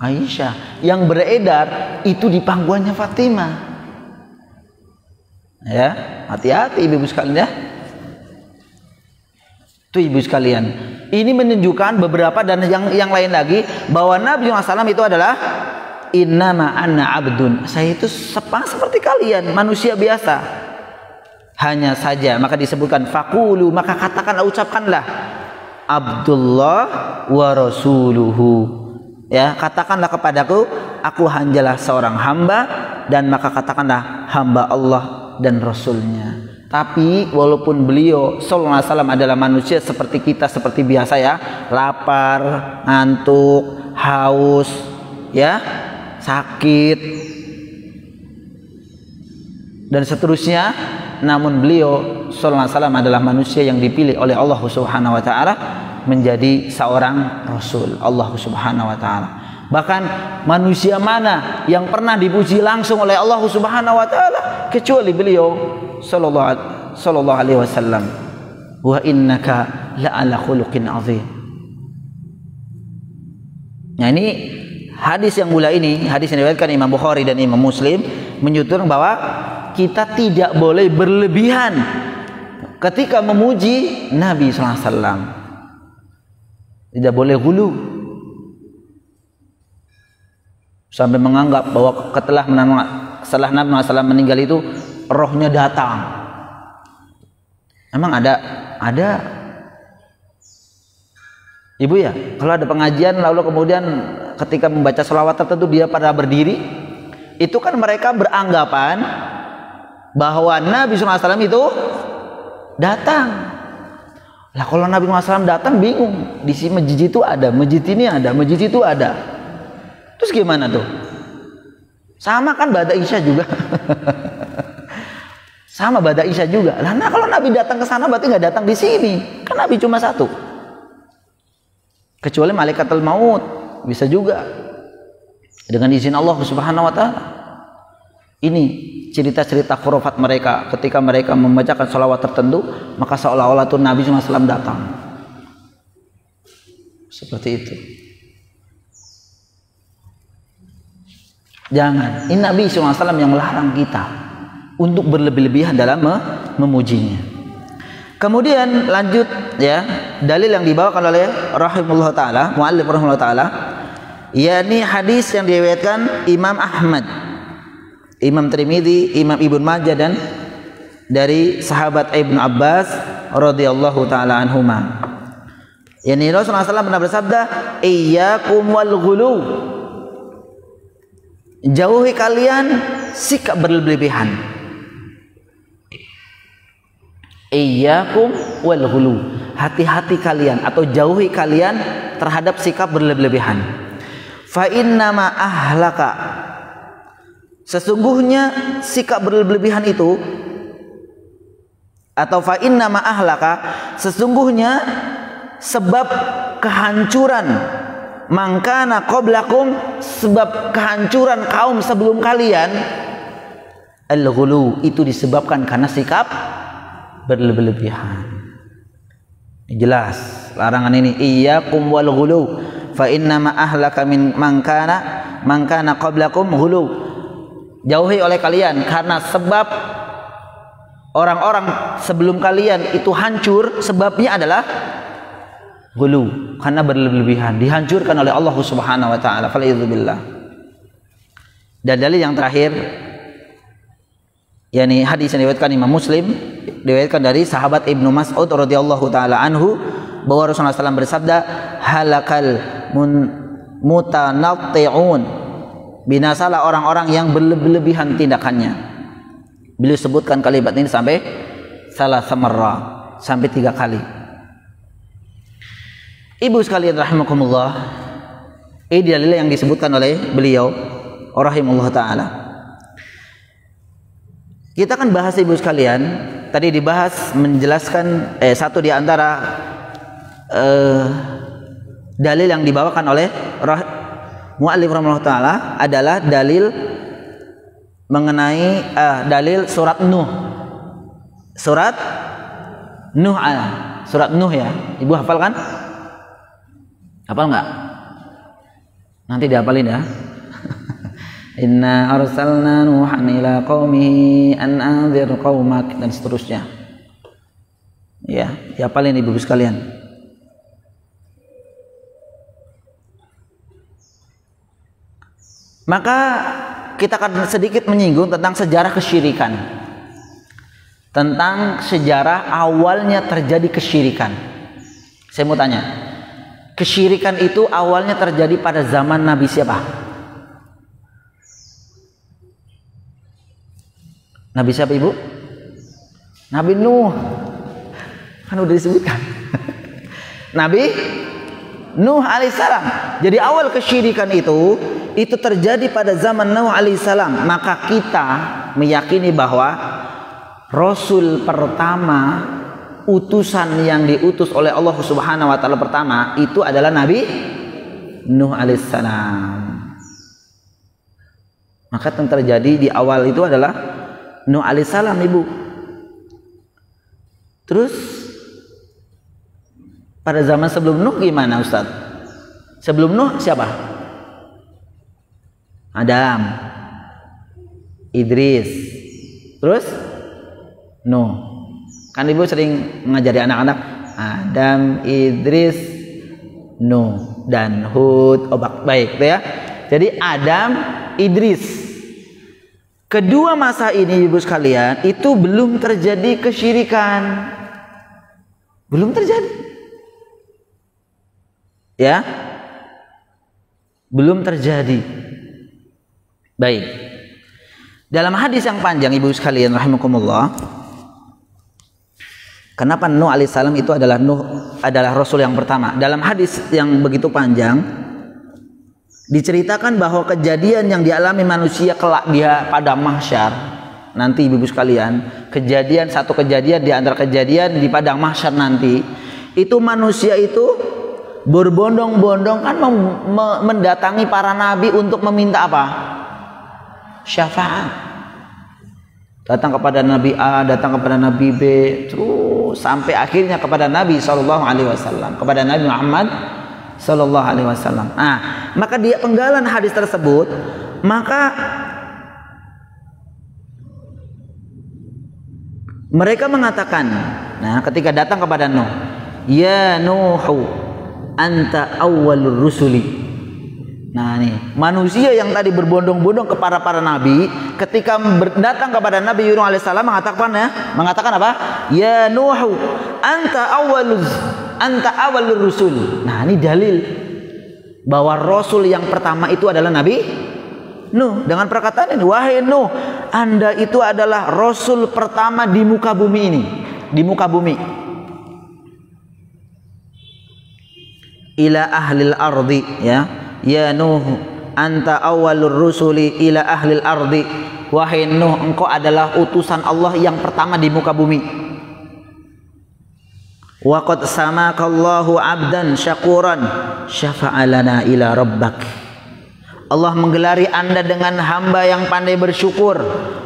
Aisyah. Yang beredar itu di pangkuannya Fatimah. Ya, hati-hati ibu sekalian ya. Itu ibu sekalian. Ini menunjukkan beberapa dan yang lain lagi bahwa Nabi SAW itu adalah innama anna abdun. Saya itu seperti kalian, manusia biasa. Hanya saja maka disebutkan faqulu, maka katakanlah, ucapkanlah Abdullah wa rasuluhu. Ya, katakanlah kepadaku, aku hanyalah seorang hamba, dan maka katakanlah hamba Allah dan Rasulnya. Tapi walaupun beliau Sallallahu Alaihi Wasallam adalah manusia seperti kita, seperti biasa ya, lapar, ngantuk, haus, ya, sakit, dan seterusnya, namun beliau Sallallahu Alaihi Wasallam adalah manusia yang dipilih oleh Allah Subhanahu Wa Taala menjadi seorang Rasul Allah Subhanahu Wa Taala. Bahkan manusia mana yang pernah dipuji langsung oleh Allah Subhanahu Wa Taala kecuali beliau Sallallahu Alaihi Wasallam. Wa innaka la'ala khuluqin azim. Nah, ini hadis yang mulia ini, hadis yang diriwayatkan Imam Bukhari dan Imam Muslim, menyutur bahwa kita tidak boleh berlebihan ketika memuji Nabi sallallahu alaihi wasallam. Tidak boleh hulu sampai menganggap bahwa setelah Nabi SAW meninggal itu rohnya datang. Emang ada ibu ya, kalau ada pengajian lalu kemudian ketika membaca sholawat tertentu dia pada berdiri, itu kan mereka beranggapan bahwa Nabi SAW itu datang. Lah kalau Nabi SAW datang bingung, di sini masjid itu ada, masjid ini ada, masjid itu ada. Terus gimana tuh? Sama kan Bada Isya juga. Sama Bada Isya juga. Lah nah kalau Nabi datang ke sana berarti nggak datang di sini. Kan Nabi cuma satu. Kecuali malaikatul maut bisa juga. Dengan izin Allah Subhanahu wa taala. Ini cerita-cerita khurafat mereka ketika mereka membacakan sholawat tertentu, maka seolah-olah tuh Nabi SAW datang. Seperti itu. Jangan. Ini Nabi SAW yang melarang kita untuk berlebih-lebihan dalam memujinya. Kemudian lanjut ya, dalil yang dibawakan oleh rahimahullah taala, muallif rahimahullah taala, yakni hadis yang diriwayatkan Imam Ahmad, Imam Tirmidzi, Imam Ibnu Majah, dan dari sahabat Ibnu Abbas radhiyallahu taala anhuma. Yani Rasulullah SAW pernah bersabda, "Iyyakum wal ghulu." Jauhi kalian sikap berlebihan. Iyyakum wal ghulu. Hati-hati kalian atau jauhi kalian terhadap sikap berlebihan. Fa innama ahlaka Sesungguhnya sikap berlebihan itu, atau fa inna ma ahlaka, sesungguhnya sebab kehancuran mangkana qablakum, sebab kehancuran kaum sebelum kalian, al-ghulu, itu disebabkan karena sikap berlebihan. Jelas larangan ini, iyyakum wal ghulu fa inna ma ahlaka min mangkana qablakum ghulu. Jauhi oleh kalian karena sebab orang-orang sebelum kalian itu hancur, sebabnya adalah ghulu, karena berlebihan, dihancurkan oleh Allah Subhanahu wa taala. Fal'idzubillah. Dan dalil yang terakhir, yakni hadis yang diriwayatkan Imam Muslim, diriwayatkan dari sahabat Ibnu Mas'ud radhiyallahu taala anhu, bahwa Rasulullah SAW bersabda, halakal mutanatti'un, binasalah orang-orang yang berlebihan tindakannya. Beliau sebutkan kalimat ini sampai salah samarra, sampai 3 kali. Ibu sekalian rahimakumullah, ini dalil yang disebutkan oleh beliau rahimahullah taala. Kita akan bahas ibu sekalian, tadi dibahas menjelaskan satu di antara dalil yang dibawakan oleh muallif rahimahullah taala adalah dalil mengenai dalil surat Nuh. Surat Nuh, surat Nuh ya. Ibu hafal kan? Hafal enggak? Nanti dihafalin ya. Inna arsalna Nuhan ila qaumihi an anzir qaumak, dan seterusnya. Ya, dihafalin ibu sekalian. Maka kita akan sedikit menyinggung tentang sejarah kesyirikan, tentang sejarah awalnya terjadi kesyirikan. Saya mau tanya, kesyirikan itu awalnya terjadi pada zaman Nabi siapa? Nabi siapa ibu? Nabi Nuh, kan udah disebutkan. Nabi Nuh alaihissalam. Jadi awal kesyirikan itu terjadi pada zaman Nuh alaihissalam. Maka kita meyakini bahwa Rasul pertama, utusan yang diutus oleh Allah Subhanahu wa taala pertama itu adalah Nabi Nuh alaihissalam. Maka yang terjadi di awal itu adalah Nuh alaihissalam ibu. Terus pada zaman sebelum Nuh gimana Ustaz? Sebelum Nuh siapa? Adam, Idris, terus Nuh. Kan ibu sering mengajari anak-anak Adam, Idris, Nuh dan Hud. Oh baik ya. Jadi Adam, Idris. Kedua masa ini ibu sekalian itu belum terjadi kesyirikan. Belum terjadi. Ya. Belum terjadi. Baik. Dalam hadis yang panjang ibu sekalian rahimakumullah, kenapa Nuh alaihissalam itu adalah Rasul yang pertama? Dalam hadis yang begitu panjang diceritakan bahwa kejadian yang dialami manusia kelak dia pada mahsyar, nanti ibu sekalian, satu kejadian di antara kejadian di padang mahsyar nanti, itu manusia itu berbondong-bondong kan mendatangi para nabi untuk meminta apa? Syafaat. Datang kepada Nabi A, datang kepada Nabi B, terus sampai akhirnya kepada Nabi SAW, kepada Nabi Muhammad Sallallahu Alaihi Wasallam. Nah, maka dia penggalan hadis tersebut, maka mereka mengatakan, nah ketika datang kepada Nuh, ya Nuhu, anta awwalur rusuli. Nah nih, manusia yang tadi berbondong-bondong kepada para nabi, ketika datang kepada Nabi Nuh alaihissalam mengatakan apa? Ya Nuhu, anta awwalur rusul. Nah, ini dalil bahwa Rasul yang pertama itu adalah Nabi Nuh. Dengan perkataan ini, wahai Nuh, Anda itu adalah Rasul pertama di muka bumi ini, di muka bumi. Ila ahlil ardi, ya Nuh, anta awwalur rusuli ila ahlil ardi. Wahai Nuh, engkau adalah utusan Allah yang pertama di muka bumi. Wa qad samakallahu 'abdan syakuran syafa'alana ila rabbak. Allah menggelari Anda dengan hamba yang pandai bersyukur,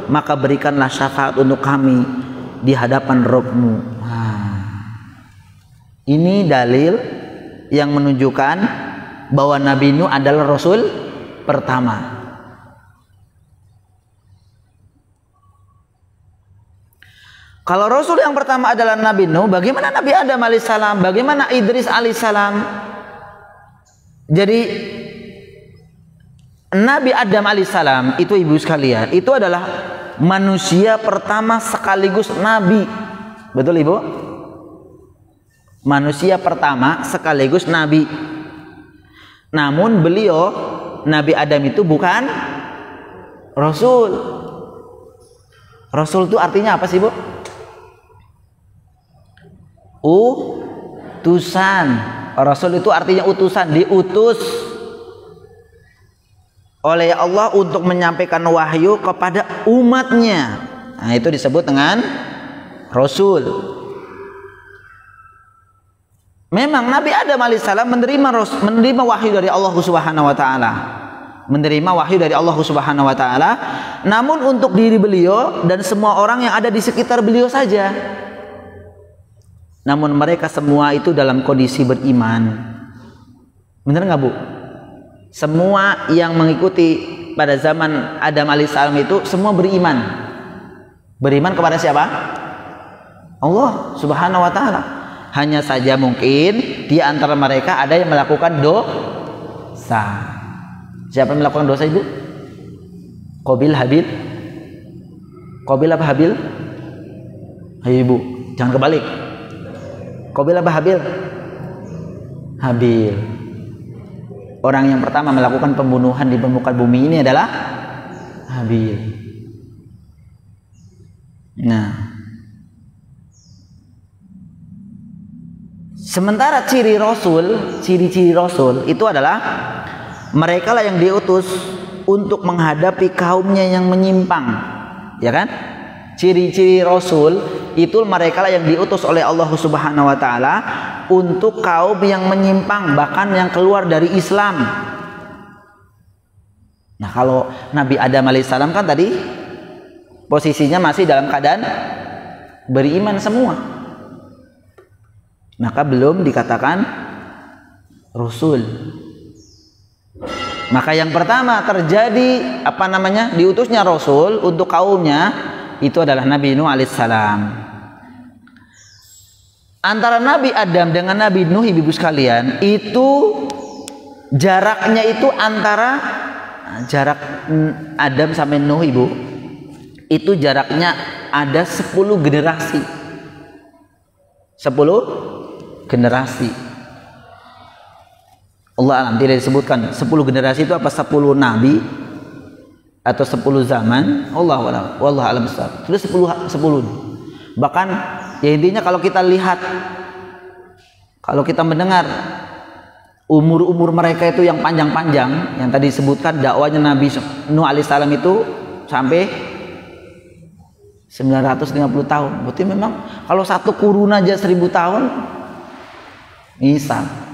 maka berikanlah syafaat untuk kami di hadapan Rabb-Mu. Ini dalil yang menunjukkan bahwa Nabi Nuh adalah Rasul pertama. Kalau Rasul yang pertama adalah Nabi Nuh, bagaimana Nabi Adam alaihissalam? Bagaimana Idris alaihissalam? Jadi Nabi Adam alaihissalam itu, ibu sekalian, itu adalah manusia pertama sekaligus Nabi. Betul ibu? Manusia pertama sekaligus Nabi. Namun beliau, Nabi Adam itu bukan Rasul. Rasul itu artinya apa sih bu? Utusan. Rasul itu artinya utusan, diutus oleh Allah untuk menyampaikan wahyu kepada umatnya. Nah, itu disebut dengan Rasul. Memang Nabi Adam alaihissalam menerima wahyu dari Allah Subhanahu wa taala. Menerima wahyu dari Allah Subhanahu wa taala, namun untuk diri beliau dan semua orang yang ada di sekitar beliau saja. Namun mereka semua itu dalam kondisi beriman. Benar nggak bu? Semua yang mengikuti pada zaman Adam alaihissalam itu semua beriman. Beriman kepada siapa? Allah Subhanahu wa taala. Hanya saja mungkin di antara mereka ada yang melakukan dosa. Siapa yang melakukan dosa ibu? Qabil, Habil. Qabil apa Habil? Ayo ibu, jangan kebalik. Qabil apa Habil? Habil. Orang yang pertama melakukan pembunuhan di permukaan bumi ini adalah Habil. Nah, sementara ciri-ciri Rasul itu adalah mereka lah yang diutus untuk menghadapi kaumnya yang menyimpang, ya kan? Ciri-ciri Rasul itu mereka lah yang diutus oleh Allah Subhanahu wa taala untuk kaum yang menyimpang, bahkan yang keluar dari Islam. Nah, kalau Nabi Adam alaihissalam kan tadi posisinya masih dalam keadaan beriman semua, maka belum dikatakan Rasul. Maka yang pertama terjadi diutusnya Rasul untuk kaumnya itu adalah Nabi Nuh alaihissalam. Antara Nabi Adam dengan Nabi Nuh ibu sekalian itu jaraknya itu antara jarak Adam sampai Nuh ibu itu jaraknya ada 10 generasi. 10 generasi. Allah alam tidak disebutkan 10 generasi itu apa 10 nabi atau 10 zaman. Allah alam itu 10. Bahkan ya intinya kalau kita lihat, kalau kita mendengar umur mereka itu yang panjang-panjang, yang tadi disebutkan dakwanya Nabi Nuh alaihissalam itu sampai 950 tahun. Berarti memang kalau satu kurun aja 1000 tahun bisa.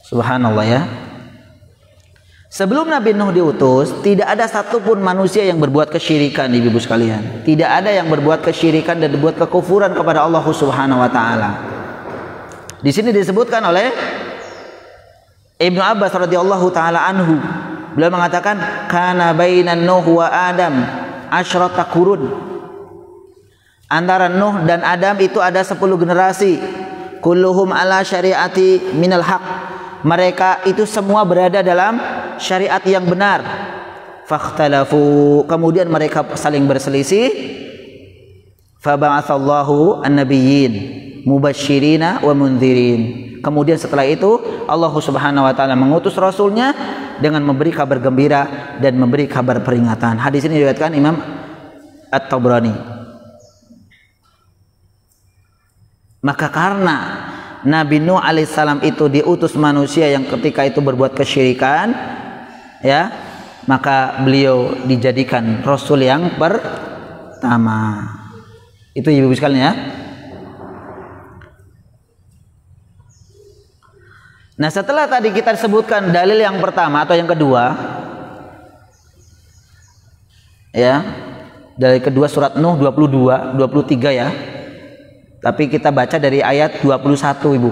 Subhanallah ya. Sebelum Nabi Nuh diutus, tidak ada satupun manusia yang berbuat kesyirikan, ibu sekalian. Tidak ada yang berbuat kesyirikan dan berbuat kekufuran kepada Allah Subhanahu wa taala. Di sini disebutkan oleh Ibnu Abbas radhiyallahu taala anhu. Beliau mengatakan, "Kana bainan Nuh wa Adam asyrata qurun." Antara Nuh dan Adam itu ada 10 generasi. Kulluhum ala syariati minal haq. Mereka itu semua berada dalam syariat yang benar. Fakhtalafu, kemudian mereka saling berselisih. Faba'atsallahu an-nabiyyin mubasysyirina wa mundzirin. Kemudian setelah itu Allah Subhanahu wa taala mengutus rasulnya dengan memberi kabar gembira dan memberi kabar peringatan. Hadis ini diriwayatkan Imam At-Tabrani. Maka karena Nabi Nuh alaihissalam itu diutus manusia yang ketika itu berbuat kesyirikan, ya, maka beliau dijadikan rasul yang pertama. Itu ibu sekalian ya. Nah, setelah tadi kita sebutkan dalil yang pertama atau yang kedua, ya, dari kedua surat Nuh 22, 23 ya. Tapi kita baca dari ayat 21 Ibu.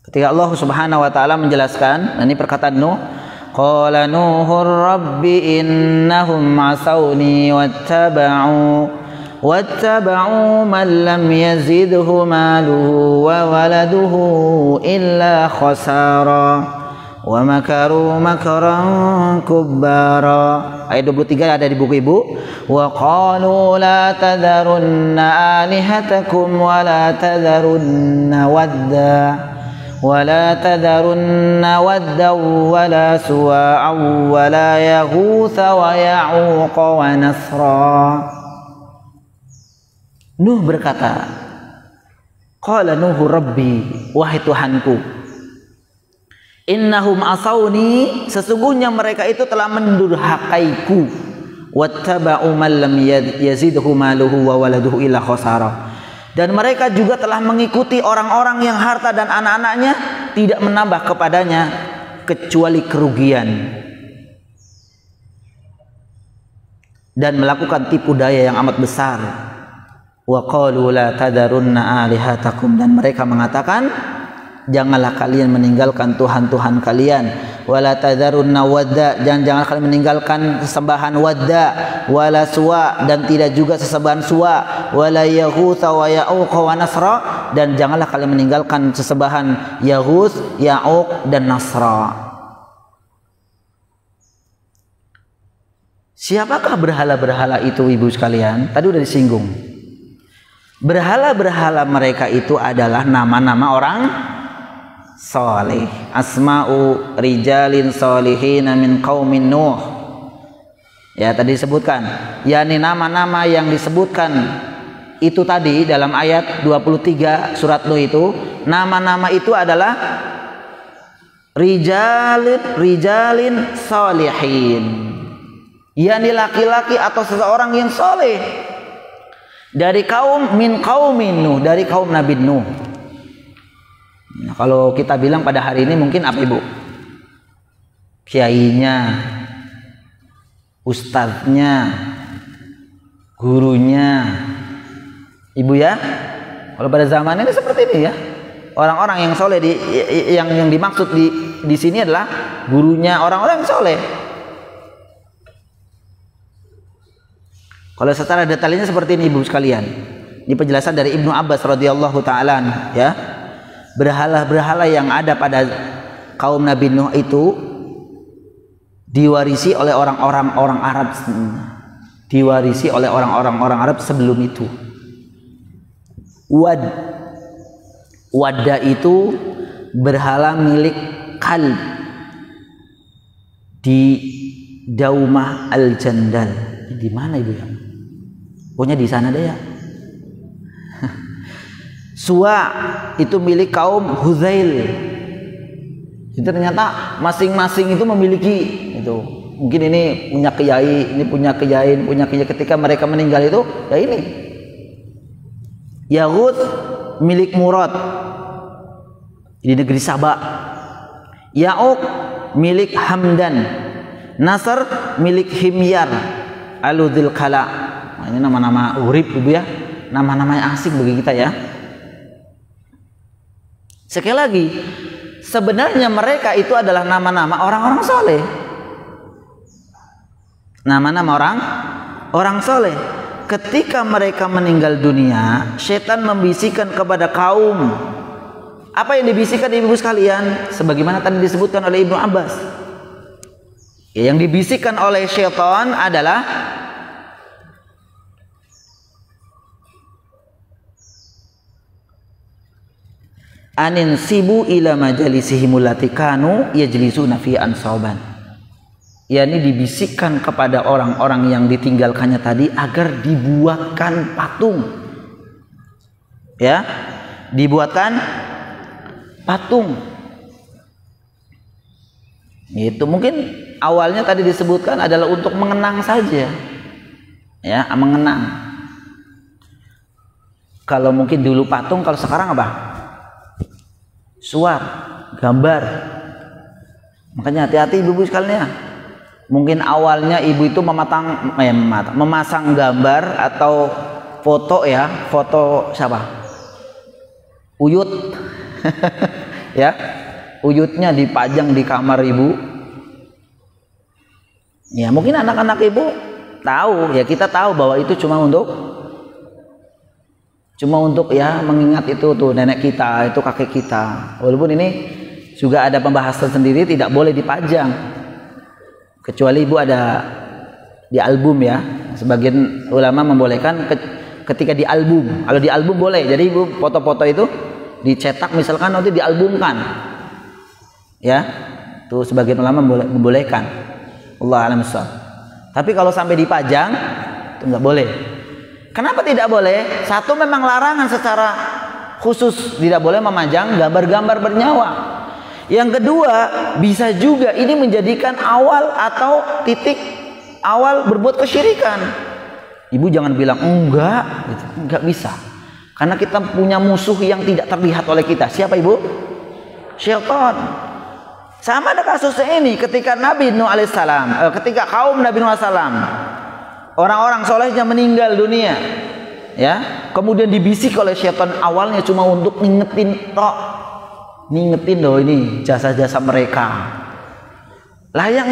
Ketika Allah Subhanahu wa taala menjelaskan, ini perkataan Nuh, qala Nuhur rabbi innahum asawni wattaba'u man lam yazidhu maluhu wa waladuhu illa khasara wa makaru makaran kubbara. Ayat 23 ada di buku Ibu. Wa qalu la tadharunna alihatakum wa la tadharunna wadda wa la tadharunna wadda wa la suwa'a wa la yaghutha wa ya'uqa wa nasra. Nuh berkata, qala Nuhu rabbi, wahai Tuhanku, innahum asawni, sesungguhnya mereka itu telah mendurhakaiku, wattaba'u man lam yazidhu maluhu wa waladuhu illa khasara, dan mereka juga telah mengikuti orang-orang yang harta dan anak-anaknya tidak menambah kepadanya kecuali kerugian, dan melakukan tipu daya yang amat besar. Wa qalu la tadarunna alihatakum, dan mereka mengatakan janganlah kalian meninggalkan Tuhan-Tuhan kalian, wala tadarunna wadda, dan jangan kalian meninggalkan sesembahan wadda, wala suwa, dan tidak juga sesembahan suwa, wala yaghutsa wa ya'uq wa nasra, dan janganlah kalian meninggalkan sesembahan Yaghuts, Ya'uq dan Nasra. Siapakah berhala-berhala itu Ibu sekalian? Tadi udah disinggung. Berhala-berhala mereka itu adalah nama-nama orang soleh. Asma'u rijalin solihina min qaumin Nuh. Ya, tadi disebutkan. Yani nama-nama yang disebutkan itu tadi dalam ayat 23 surat Nuh itu, nama-nama itu adalah rijalin solihin. Yani laki-laki atau seseorang yang soleh. Dari kaum min qaumin Nuh, dari kaum Nabi Nuh. Nah, kalau kita bilang pada hari ini mungkin apa Ibu? Kiainya, ustadznya, gurunya, Ibu ya. Kalau pada zaman ini seperti ini ya. Orang-orang yang soleh yang dimaksud di sini adalah gurunya orang-orang yang soleh. Kalau secara detailnya seperti ini Ibu sekalian. Ini penjelasan dari Ibnu Abbas radhiyallahu taala ya. Berhala-berhala yang ada pada kaum Nabi Nuh itu diwarisi oleh orang-orang Arab. Diwarisi oleh orang-orang Arab sebelum itu. Wadda itu berhala milik Kalb di Daumah Al-Jandal. Di mana Ibu ya? Pokoknya di sana deh ya. Suwa itu milik kaum Huzail. Itu ternyata masing-masing itu memiliki itu. Mungkin ini punya kiai, ini punya kiai, punya kiai. Ketika mereka meninggal itu, ya ini. Yaghuts milik Murad di negeri Sabah. Ya'uq milik Hamdan. Nasr milik Himyar Aludil Kala. Nah, ini nama-nama urip Ibu ya, nama-nama yang asing bagi kita ya. Sekali lagi, sebenarnya mereka itu adalah nama-nama orang-orang soleh. Nama-nama orang soleh. Ketika mereka meninggal dunia, setan membisikkan kepada kaum. Apa yang dibisikkan Ibu sekalian? Sebagaimana tadi disebutkan oleh Ibnu Abbas. Ya, yang dibisikkan oleh setan adalah anin sibu ila majalisihimul lati kanu yajlisuna fi ansaban. yakni dibisikkan kepada orang-orang yang ditinggalkannya tadi agar dibuatkan patung. Ya, dibuatkan patung. Itu mungkin awalnya tadi disebutkan adalah untuk mengenang saja, ya, mengenang. Kalau mungkin dulu patung, kalau sekarang apa? Suar, gambar. Makanya hati-hati ibu-ibu sekalian ya. Mungkin awalnya ibu itu memasang gambar atau foto, ya, foto siapa? Uyut. Ya, uyutnya dipajang di kamar ibu. Ya, mungkin anak-anak ibu tahu, ya, kita tahu bahwa itu cuma untuk ya mengingat itu tuh nenek kita, itu kakek kita. Walaupun ini juga ada pembahasan sendiri, tidak boleh dipajang kecuali ibu ada di album, ya. Sebagian ulama membolehkan ketika di album. Kalau di album boleh, jadi ibu foto-foto itu dicetak misalkan, nanti dialbumkan, ya, tuh sebagian ulama membolehkan. Allah alam shawab. Tapi kalau sampai dipajang itu nggak boleh. Kenapa tidak boleh? Satu, memang larangan secara khusus, tidak boleh memajang gambar-gambar bernyawa. Yang kedua, bisa juga ini menjadikan awal atau titik awal berbuat kesyirikan. Ibu jangan bilang enggak, gitu. Enggak bisa. Karena kita punya musuh yang tidak terlihat oleh kita. Siapa ibu? Syaitan. Sama ada kasusnya ini ketika Nabi Nuh alaihissalam, ketika kaum Nabi Nuh alaihissalam, orang-orang solehnya meninggal dunia, ya, kemudian dibisik oleh syaitan, awalnya cuma untuk ngingetin loh ini jasa-jasa mereka. Lah yang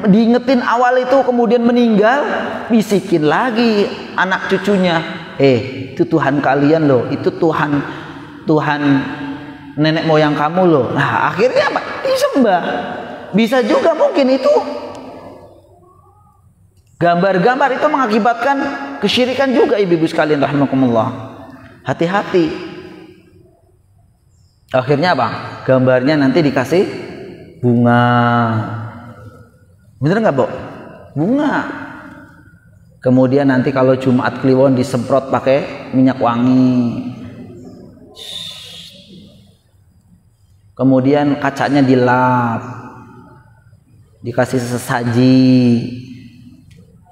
diingetin awal itu kemudian meninggal, bisikin lagi anak cucunya, itu Tuhan kalian loh, itu Tuhan nenek moyang kamu loh. Nah, akhirnya apa? Disembah. Bisa juga mungkin itu gambar-gambar itu mengakibatkan kesyirikan juga, ibu-ibu sekalian rahimakumullah. Hati-hati. Akhirnya apa? Gambarnya nanti dikasih bunga. Bener nggak, Bu? Bunga. Kemudian nanti kalau Jumat Kliwon disemprot pakai minyak wangi. Kemudian kacanya dilap, dikasih sesaji.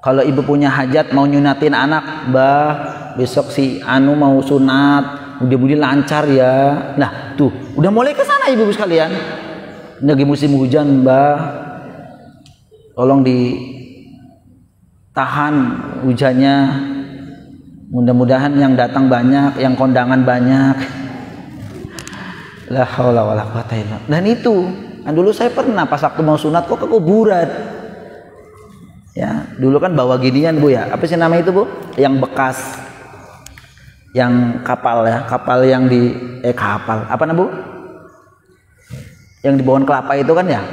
Kalau ibu punya hajat mau nyunatin anak, Mbah, besok si Anu mau sunat, mudah-mudahan lancar ya. Nah, tuh udah mulai ke sana ibu sekalian. Lagi musim hujan, Mbah, tolong ditahan hujannya. Mudah-mudahan yang datang banyak, yang kondangan banyak. La haula wala quwata illa billah. Dan itu, dulu saya pernah pas waktu mau sunat kok ke kuburan. Ya, dulu kan bawa ginian, Bu, ya. Apa sih nama itu, Bu? Yang bekas, yang kapal, ya, kapal yang di kapal. Apa namanya, Bu? Yang di bawah kelapa itu kan, ya.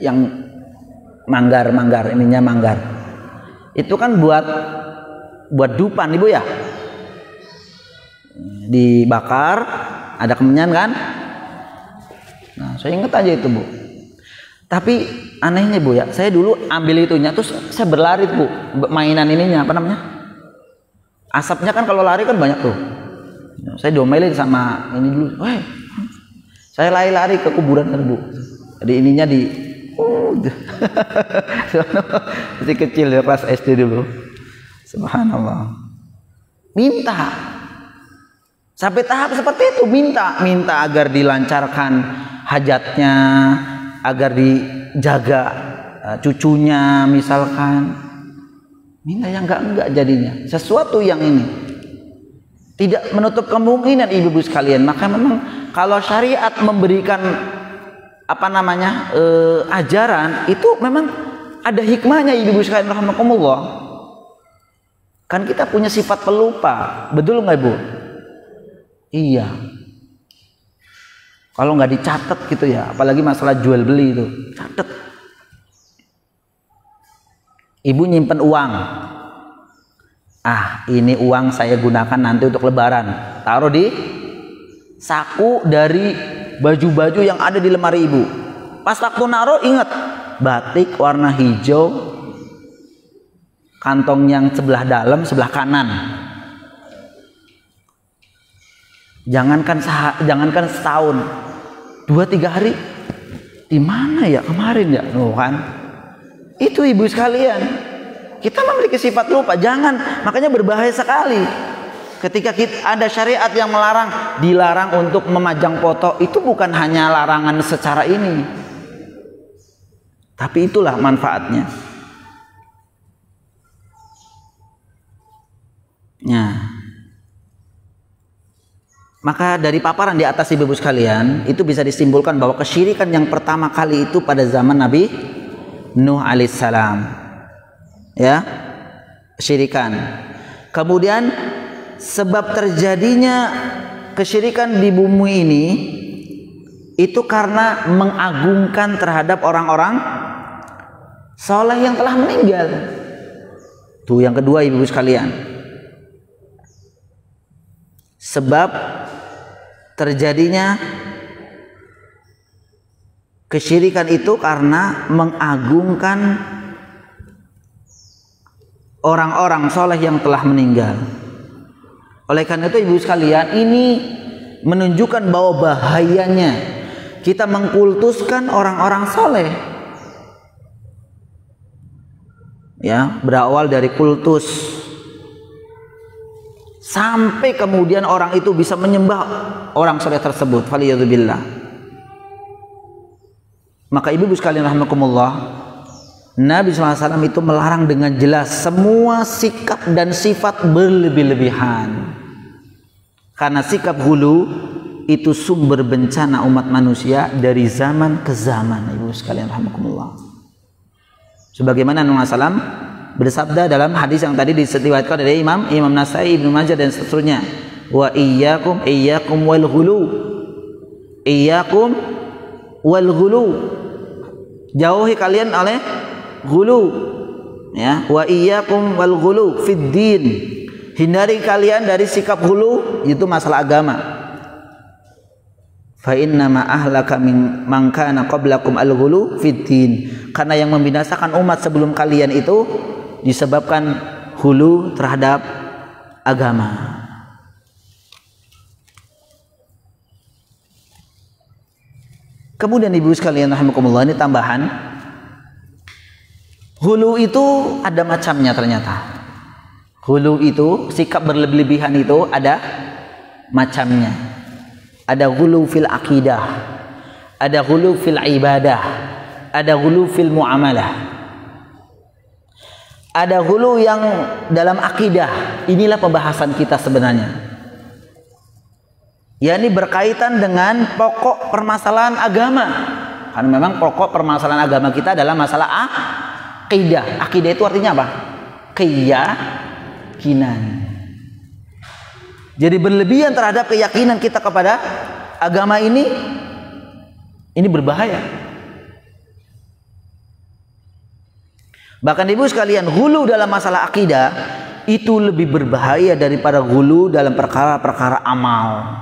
Yang manggar, ininya manggar. Itu kan buat dupan, Ibu, ya. Dibakar, ada kemenyan kan. Nah, saya ingat aja itu, Bu. Tapi anehnya, Bu, ya, saya dulu ambil itunya, terus saya berlari, Bu, mainan ininya apa namanya, asapnya kan kalau lari kan banyak tuh. Saya diomelin sama ini dulu, saya lari-lari ke kuburan kan, Bu. Jadi ininya masih kecil ya, pas SD dulu. Subhanallah. Minta sampai tahap seperti itu, minta agar dilancarkan hajatnya, agar dijaga cucunya misalkan. Minta yang enggak jadinya. Sesuatu yang ini tidak menutup kemungkinan ibu-ibu sekalian. Maka memang kalau syariat memberikan apa namanya ajaran itu memang ada hikmahnya ibu-ibu sekalian rahimakumullah. Kan kita punya sifat pelupa, betul nggak, Bu? Iya. Kalau nggak dicatat gitu ya, apalagi masalah jual beli itu, catat. Ibu nyimpen uang. Ini uang saya gunakan nanti untuk lebaran. Taruh di saku dari baju-baju yang ada di lemari ibu. Pas waktu naruh ingat, batik warna hijau, kantong yang sebelah dalam, sebelah kanan. Jangankan setahun, 2-3 hari di mana ya kemarin ya, kan? Itu ibu sekalian, kita memiliki sifat lupa. Jangan, makanya berbahaya sekali ketika ada syariat yang melarang, dilarang untuk memajang foto. Itu bukan hanya larangan secara ini, tapi itulah manfaatnya. Nah, maka dari paparan di atas ibu sekalian, itu bisa disimpulkan bahwa kesyirikan yang pertama kali itu pada zaman Nabi Nuh alaihissalam, ya, kesyirikan. Kemudian sebab terjadinya kesyirikan di bumi ini itu karena mengagungkan terhadap orang-orang soleh yang telah meninggal. Tuh yang kedua ibu sekalian, sebab terjadinya kesyirikan itu karena mengagungkan orang-orang soleh yang telah meninggal. Oleh karena itu ibu sekalian, ini menunjukkan bahwa bahayanya kita mengkultuskan orang-orang soleh. Ya, berawal dari kultus sampai kemudian orang itu bisa menyembah orang soleh tersebut. Faliyadzubillah. Maka ibu sekalian rahimakumullah, Nabi SAW itu melarang dengan jelas semua sikap dan sifat berlebih-lebihan. Karena sikap hulu itu sumber bencana umat manusia dari zaman ke zaman. Ibu sekalian rahimakumullah, sebagaimana Nabi SAW bersabda dalam hadis yang tadi diriwayatkan dari Imam Nasai, Ibnu Majah dan seterusnya, wa iyyakum wal ghulu, iyyakum wal ghulu, jauhi kalian oleh ghulu, ya, wa iyyakum wal ghulu fid din, hindari kalian dari sikap ghulu, itu masalah agama. Fa inna ma ahlaka man kana qablakum al ghulu fid din, karena yang membinasakan umat sebelum kalian itu disebabkan hulu terhadap agama. Kemudian ibu sekalian rahimakumullah, ini tambahan, hulu itu ada macamnya ternyata. Hulu itu, sikap berlebihan itu ada macamnya. Ada hulu fil akidah, ada hulu fil ibadah, ada hulu fil muamalah. Ada hulu yang dalam akidah. Inilah pembahasan kita sebenarnya. Ya, ini berkaitan dengan pokok permasalahan agama. Karena memang pokok permasalahan agama kita adalah masalah akidah. Akidah itu artinya apa? Keyakinan. Jadi berlebihan terhadap keyakinan kita kepada agama ini berbahaya. Bahkan ibu sekalian, hulu dalam masalah akidah itu lebih berbahaya daripada hulu dalam perkara-perkara amal.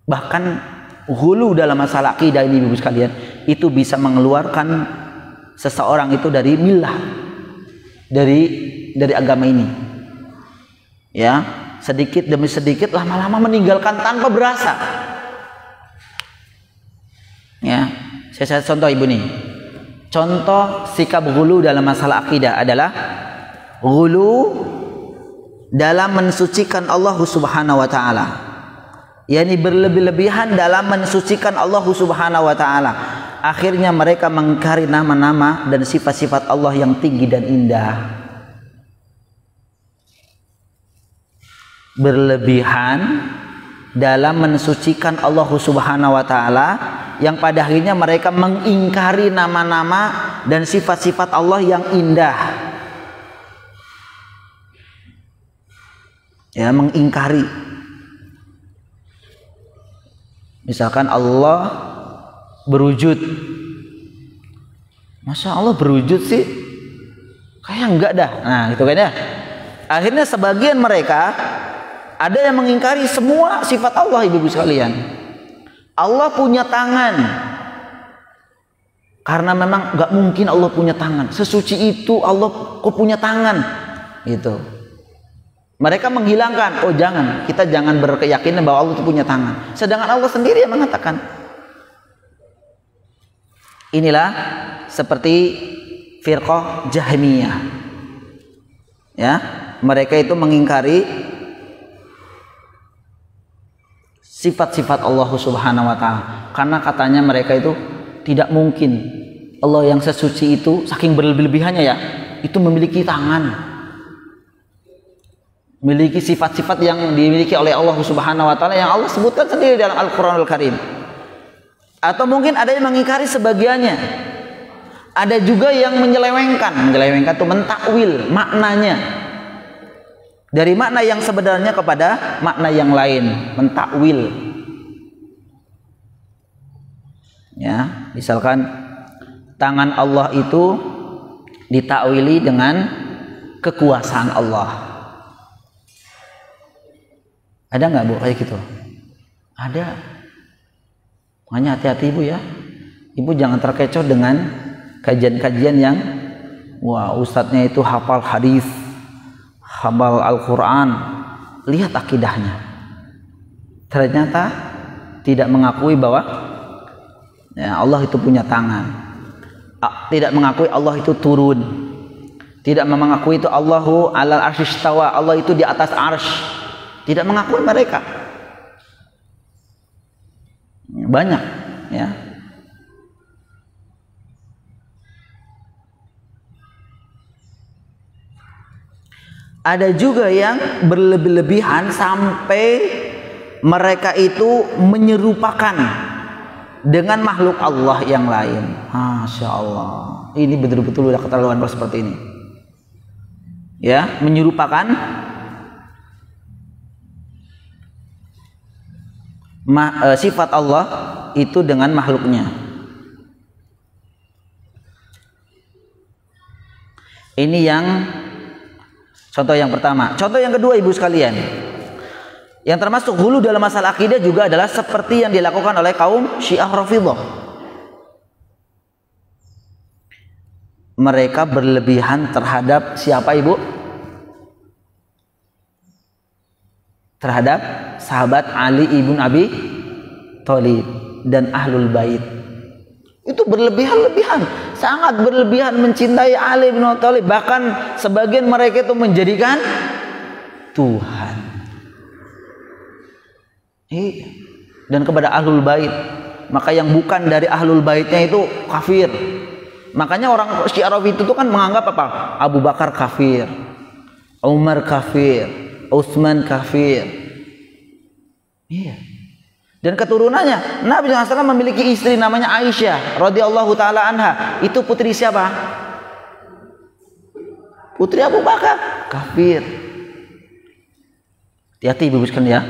Bahkan hulu dalam masalah akidah ini ibu sekalian, itu bisa mengeluarkan seseorang itu dari millah, dari agama ini. Ya, sedikit demi sedikit, lama-lama meninggalkan tanpa berasa. Ya, saya contoh ibu nih. Contoh sikap ghulu dalam masalah akidah adalah ghulu dalam mensucikan Allah Subhanahu wa taala. yakni berlebih-lebihan dalam mensucikan Allah Subhanahu wa taala. Akhirnya mereka mengingkari nama-nama dan sifat-sifat Allah yang tinggi dan indah. Berlebihan dalam mensucikan Allah Subhanahu wa taala, yang pada akhirnya mereka mengingkari nama-nama dan sifat-sifat Allah yang indah. Ya, mengingkari. Misalkan Allah berwujud. Masa Allah berwujud sih? Kayak enggak dah. Nah, gitu kan ya. Akhirnya sebagian mereka ada yang mengingkari semua sifat Allah, ibu-ibu sekalian. Allah punya tangan. Karena memang enggak mungkin Allah punya tangan. Sesuci itu Allah kok punya tangan? Gitu. Mereka menghilangkan, oh jangan, kita jangan berkeyakinan bahwa Allah itu punya tangan. Sedangkan Allah sendiri yang mengatakan. inilah seperti firqah Jahmiyah. Ya, mereka itu mengingkari sifat-sifat Allah Subhanahu wa taala karena katanya mereka itu tidak mungkin Allah yang sesuci itu saking berlebih-lebihannya ya, itu memiliki tangan, memiliki sifat-sifat yang dimiliki oleh Allah Subhanahu wa taala yang Allah sebutkan sendiri dalam Al-Qur'anul Karim. Atau mungkin ada yang mengingkari sebagiannya. Ada juga yang menyelewengkan itu mentakwil maknanya dari makna yang sebenarnya kepada makna yang lain, mentakwil. Ya, misalkan tangan Allah itu ditakwili dengan kekuasaan Allah. Ada nggak Bu kayak gitu? Ada. Makanya hati-hati Ibu ya. Ibu jangan terkecoh dengan kajian-kajian yang wah ustadznya itu hafal hadis, hafal Al-Quran. Lihat akidahnya. Ternyata tidak mengakui bahwa ya, Allah itu punya tangan. Tidak mengakui Allah itu turun. Tidak mengakui itu Allahu alal arsy istawa, Allah itu di atas arsy. Tidak mengakui mereka. Banyak ya. Ada juga yang berlebih-lebihan sampai mereka itu menyerupakan dengan makhluk Allah yang lain. Masya Allah, ini betul-betul udah keterlaluan kalau seperti ini. Ya, menyerupakan sifat Allah itu dengan makhluknya. Ini yang contoh yang pertama. Contoh yang kedua Ibu sekalian, yang termasuk hulu dalam masalah akidah juga adalah seperti yang dilakukan oleh kaum Syiah Rafidhah. Mereka berlebihan terhadap siapa Ibu? Terhadap sahabat Ali ibn Abi Thalib dan Ahlul Bait. Itu berlebihan-lebihan, sangat berlebihan mencintai Ali bin Abi Thalib, bahkan sebagian mereka itu menjadikan Tuhan. Dan kepada Ahlul Bait, maka yang bukan dari Ahlul Baitnya itu kafir. Makanya orang Syiah itu kan menganggap apa? Abu Bakar kafir, Umar kafir, Utsman kafir. Iya. Dan keturunannya Nabi SAW memiliki istri namanya Aisyah radhiyallahu taala anha. Itu putri siapa? Putri Abu Bakar, kafir. Hati-hati Ibu sekalian ya.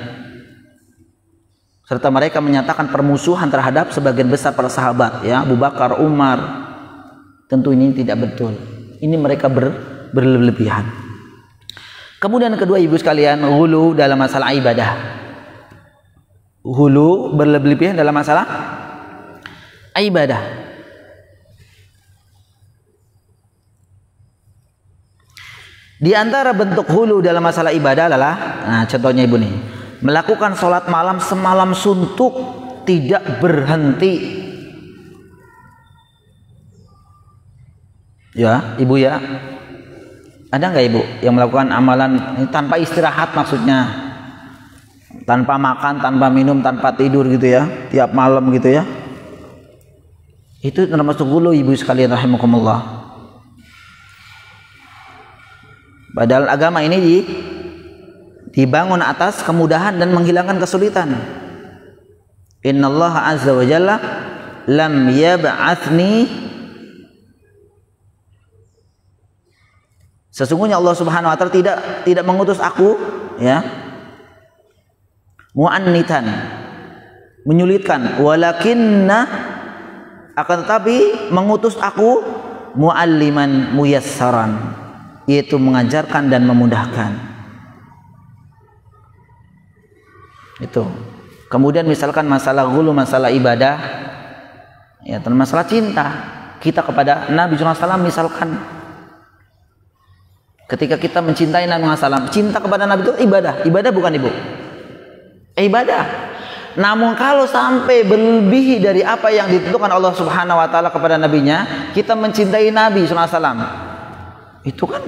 Serta mereka menyatakan permusuhan terhadap sebagian besar para sahabat ya, Abu Bakar, Umar. Tentu ini tidak betul. Ini mereka berlebihan. Kemudian kedua Ibu sekalian, ghulu dalam masalah ibadah. Hulu berlebihan dalam masalah ibadah. Di antara bentuk hulu dalam masalah ibadah adalah, nah contohnya Ibu nih, melakukan sholat malam semalam suntuk tidak berhenti. Ya Ibu ya, ada nggak Ibu yang melakukan amalan ini tanpa istirahat, maksudnya tanpa makan, tanpa minum, tanpa tidur gitu ya, tiap malam gitu ya? Itu termasuk ghulu Ibu sekalian rahimakumullah. Padahal agama ini dibangun atas kemudahan dan menghilangkan kesulitan. Innallaha azza wa jalla lam yab'atsni, sesungguhnya Allah Subhanahu wa taala tidak mengutus aku ya mu'annitan, menyulitkan, walakinna, akan tetapi mengutus aku mu'alliman muyassaran, yaitu mengajarkan dan memudahkan. Itu. Kemudian misalkan masalah ghulu, masalah ibadah ya, masalah cinta kita kepada Nabi SAW misalkan. Ketika kita mencintai Nabi SAW, cinta kepada Nabi itu ibadah. Ibadah bukan Ibu? Ibadah. Namun kalau sampai berlebih dari apa yang ditentukan Allah Subhanahu wa taala kepada nabinya, kita mencintai Nabi sallallahu alaihi wasallam. Itu kan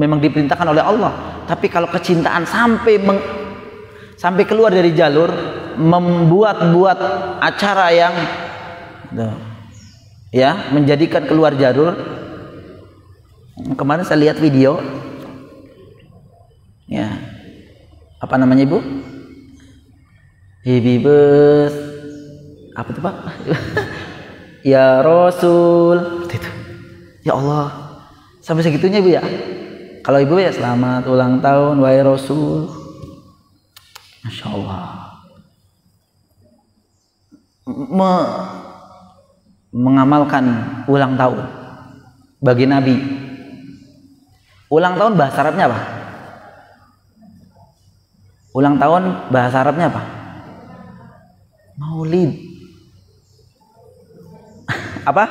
memang diperintahkan oleh Allah. Tapi kalau kecintaan sampai keluar dari jalur, membuat acara yang ya menjadikan keluar jalur. Kemarin saya lihat video, ya apa namanya Ibu? Happy birthday, apa tuh Pak? Ya Rasul, itu. Ya Allah, sampai segitunya Ibu ya. Kalau Ibu ya selamat ulang tahun wahai Rasul. Masya Allah. Mengamalkan ulang tahun bagi Nabi. Ulang tahun bahasa Arabnya apa? Ulang tahun bahasa Arabnya apa? Maulid. Apa?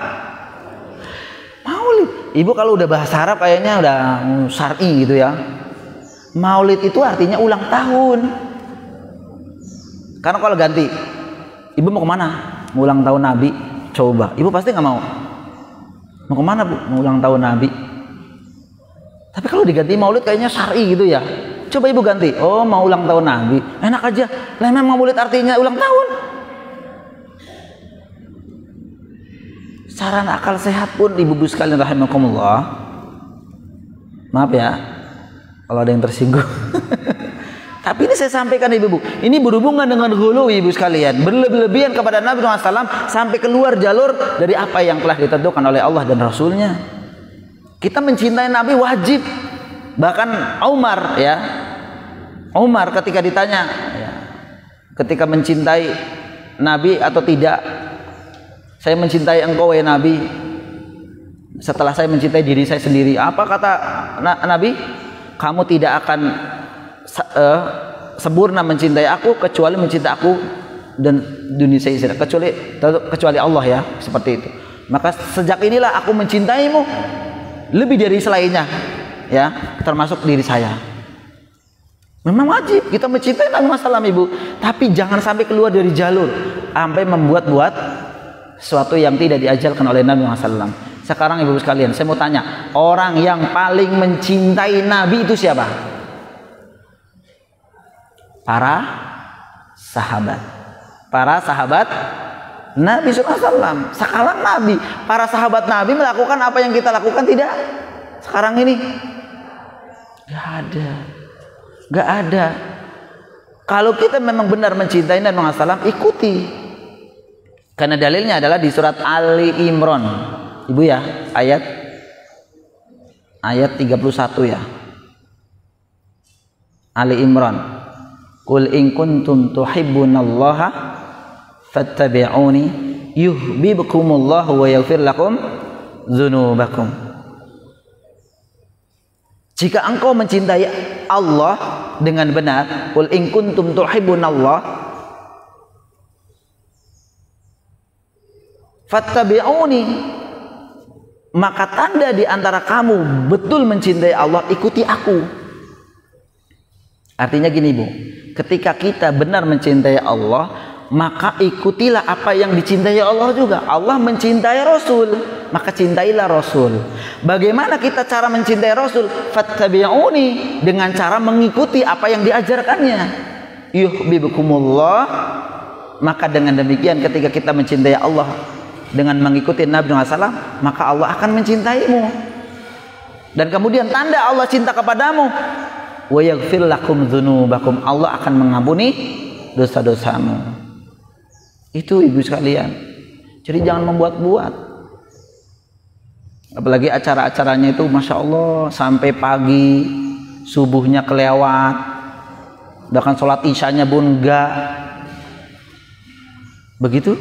Maulid. Ibu kalau udah bahasa Arab kayaknya udah syar'i gitu ya. Maulid itu artinya ulang tahun. Karena kalau ganti, Ibu mau kemana? Mau ulang tahun Nabi? Coba, Ibu pasti nggak mau. Mau kemana Bu? Mau ulang tahun Nabi. Tapi kalau diganti Maulid kayaknya syar'i gitu ya. Coba Ibu ganti. Oh, mau ulang tahun Nabi. Enak aja. Lah memang Maulid artinya ulang tahun. Saran akal sehat pun ibu-ibu sekalian rahimakumullah. Maaf ya kalau ada yang tersinggung. Tapi ini saya sampaikan ibu-ibu, ini berhubungan dengan hulu ibu sekalian, berlebihan kepada Nabi SAW sampai keluar jalur dari apa yang telah ditentukan oleh Allah dan Rasulnya. Kita mencintai Nabi wajib. Bahkan Umar ya, Umar ketika ditanya ya, ketika mencintai Nabi atau tidak, saya mencintai engkau ya Nabi setelah saya mencintai diri saya sendiri. Apa kata Nabi? Kamu tidak akan sempurna mencintai aku kecuali mencintai aku dan dunia saya sendiri, kecuali Allah ya, seperti itu. Maka sejak inilah aku mencintaimu lebih dari selainnya ya, termasuk diri saya. Memang wajib kita mencintai Nabi Muhammad Ibu, tapi jangan sampai keluar dari jalur sampai membuat-buat sesuatu yang tidak diajarkan oleh Nabi Muhammad SAW. Sekarang ibu sekalian, saya mau tanya, orang yang paling mencintai Nabi itu siapa? Para sahabat. Para sahabat Nabi SAW. Sekarang Nabi, para sahabat Nabi melakukan apa yang kita lakukan tidak? Sekarang ini gak ada. Gak ada. Kalau kita memang benar mencintai Nabi Muhammad SAW, ikuti. Karena dalilnya adalah di surat Ali Imran. Ibu ya, ayat 31 ya. Ali Imran. Qul in kuntum tuhibbunallaha fattabi'uni yuhibbukumullahu wa yaghfir lakum dzunubakum. Jika engkau mencintai Allah dengan benar, qul in kuntum tuhibbunallaha fattabi'uni, maka tanda di antara kamu betul mencintai Allah, ikuti aku. Artinya gini Bu, ketika kita benar mencintai Allah, maka ikutilah apa yang dicintai Allah juga. Allah mencintai Rasul, maka cintailah Rasul. Bagaimana kita cara mencintai Rasul? Fattabi'uni, dengan cara mengikuti apa yang diajarkannya. Yuhibbukumullah, maka dengan demikian ketika kita mencintai Allah dengan mengikuti Nabi SAW, maka Allah akan mencintaimu. Dan kemudian tanda Allah cinta kepadamu, wa yaghfir lakum dzunubakum, Allah akan mengampuni dosa-dosamu. Itu ibu sekalian. Jadi jangan membuat-buat. Apalagi acara-acaranya itu Masya Allah sampai pagi, subuhnya kelewat, bahkan sholat isyanya pun enggak. Begitu.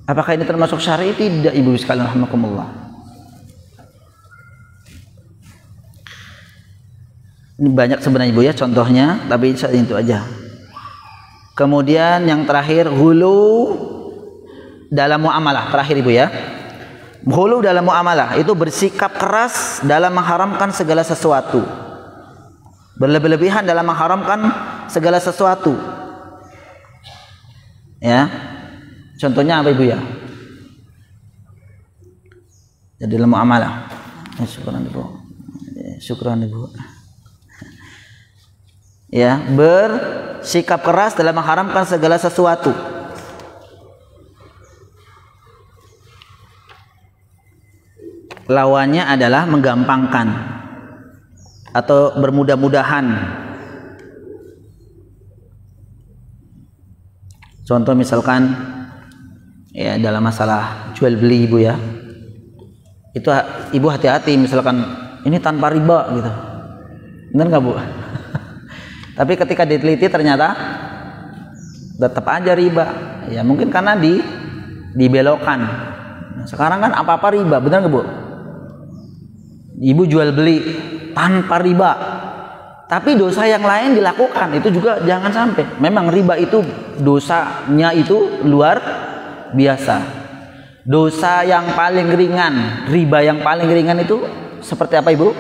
Apakah ini termasuk syar'i? Tidak ibu sekalian rahimakumullah. Ini banyak sebenarnya ibu ya contohnya, tapi itu aja. Kemudian yang terakhir, hulu dalam muamalah. Terakhir ibu ya, hulu dalam muamalah itu bersikap keras dalam mengharamkan segala sesuatu, berlebih-lebihan dalam mengharamkan segala sesuatu. Ya. Contohnya apa Ibu ya? Jadi dalam muamalah. Syukran Ibu. Syukran Ibu. Ya, bersikap keras dalam mengharamkan segala sesuatu. Lawannya adalah menggampangkan atau bermudah-mudahan. Contoh misalkan ya dalam masalah jual beli Ibu ya. Itu Ibu hati-hati misalkan ini tanpa riba gitu. Benar nggak Bu? Tapi ketika diteliti ternyata tetap aja riba. Ya mungkin karena dibelokkan. Nah, sekarang kan apa-apa riba, benar nggak Bu? Ibu jual beli tanpa riba, tapi dosa yang lain dilakukan, itu juga jangan sampai. Memang riba itu dosanya itu luar biasa. Dosa yang paling ringan, riba yang paling ringan itu seperti apa Ibu?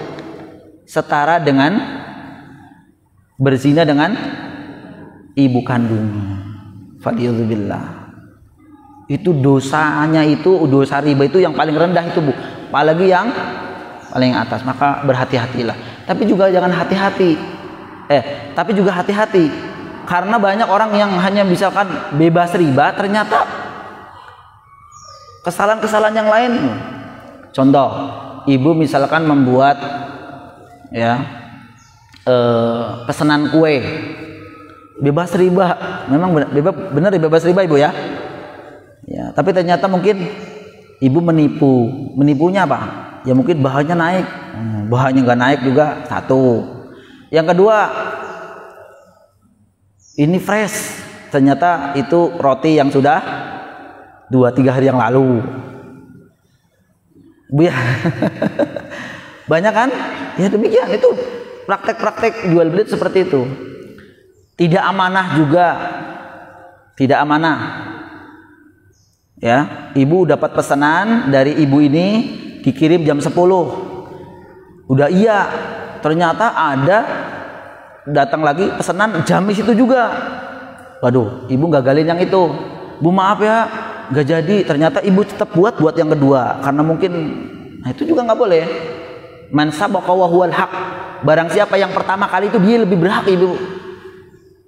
Setara dengan berzina dengan ibu kandung. Fadiyuzubillah. Itu dosanya itu, dosa riba itu yang paling rendah itu Bu. Apalagi yang paling atas, maka berhati-hatilah. Tapi juga jangan hati-hati. Tapi juga hati-hati. Karena banyak orang yang hanya misalkan bebas riba, ternyata kesalahan-kesalahan yang lain. Contoh, Ibu misalkan membuat ya pesanan kue bebas riba. Memang benar bebas riba Ibu ya. Ya, tapi ternyata mungkin Ibu menipunya apa? Ya mungkin bahannya naik, bahannya nggak naik juga satu. Yang kedua, ini fresh, ternyata itu roti yang sudah 2-3 hari yang lalu. Bu ya, banyak kan? Ya demikian, itu praktek-praktek jual beli seperti itu. Tidak amanah juga, tidak amanah. Ya, Ibu dapat pesanan dari ibu ini dikirim jam 10. Udah iya, ternyata ada datang lagi pesanan jam itu juga. Waduh, Ibu gagalin yang itu. Bu maaf ya, nggak jadi. Ternyata Ibu tetap buat yang kedua karena mungkin, nah itu juga nggak boleh. Man sabaqa wa huwal haq. Barang siapa yang pertama kali itu dia lebih berhak Ibu.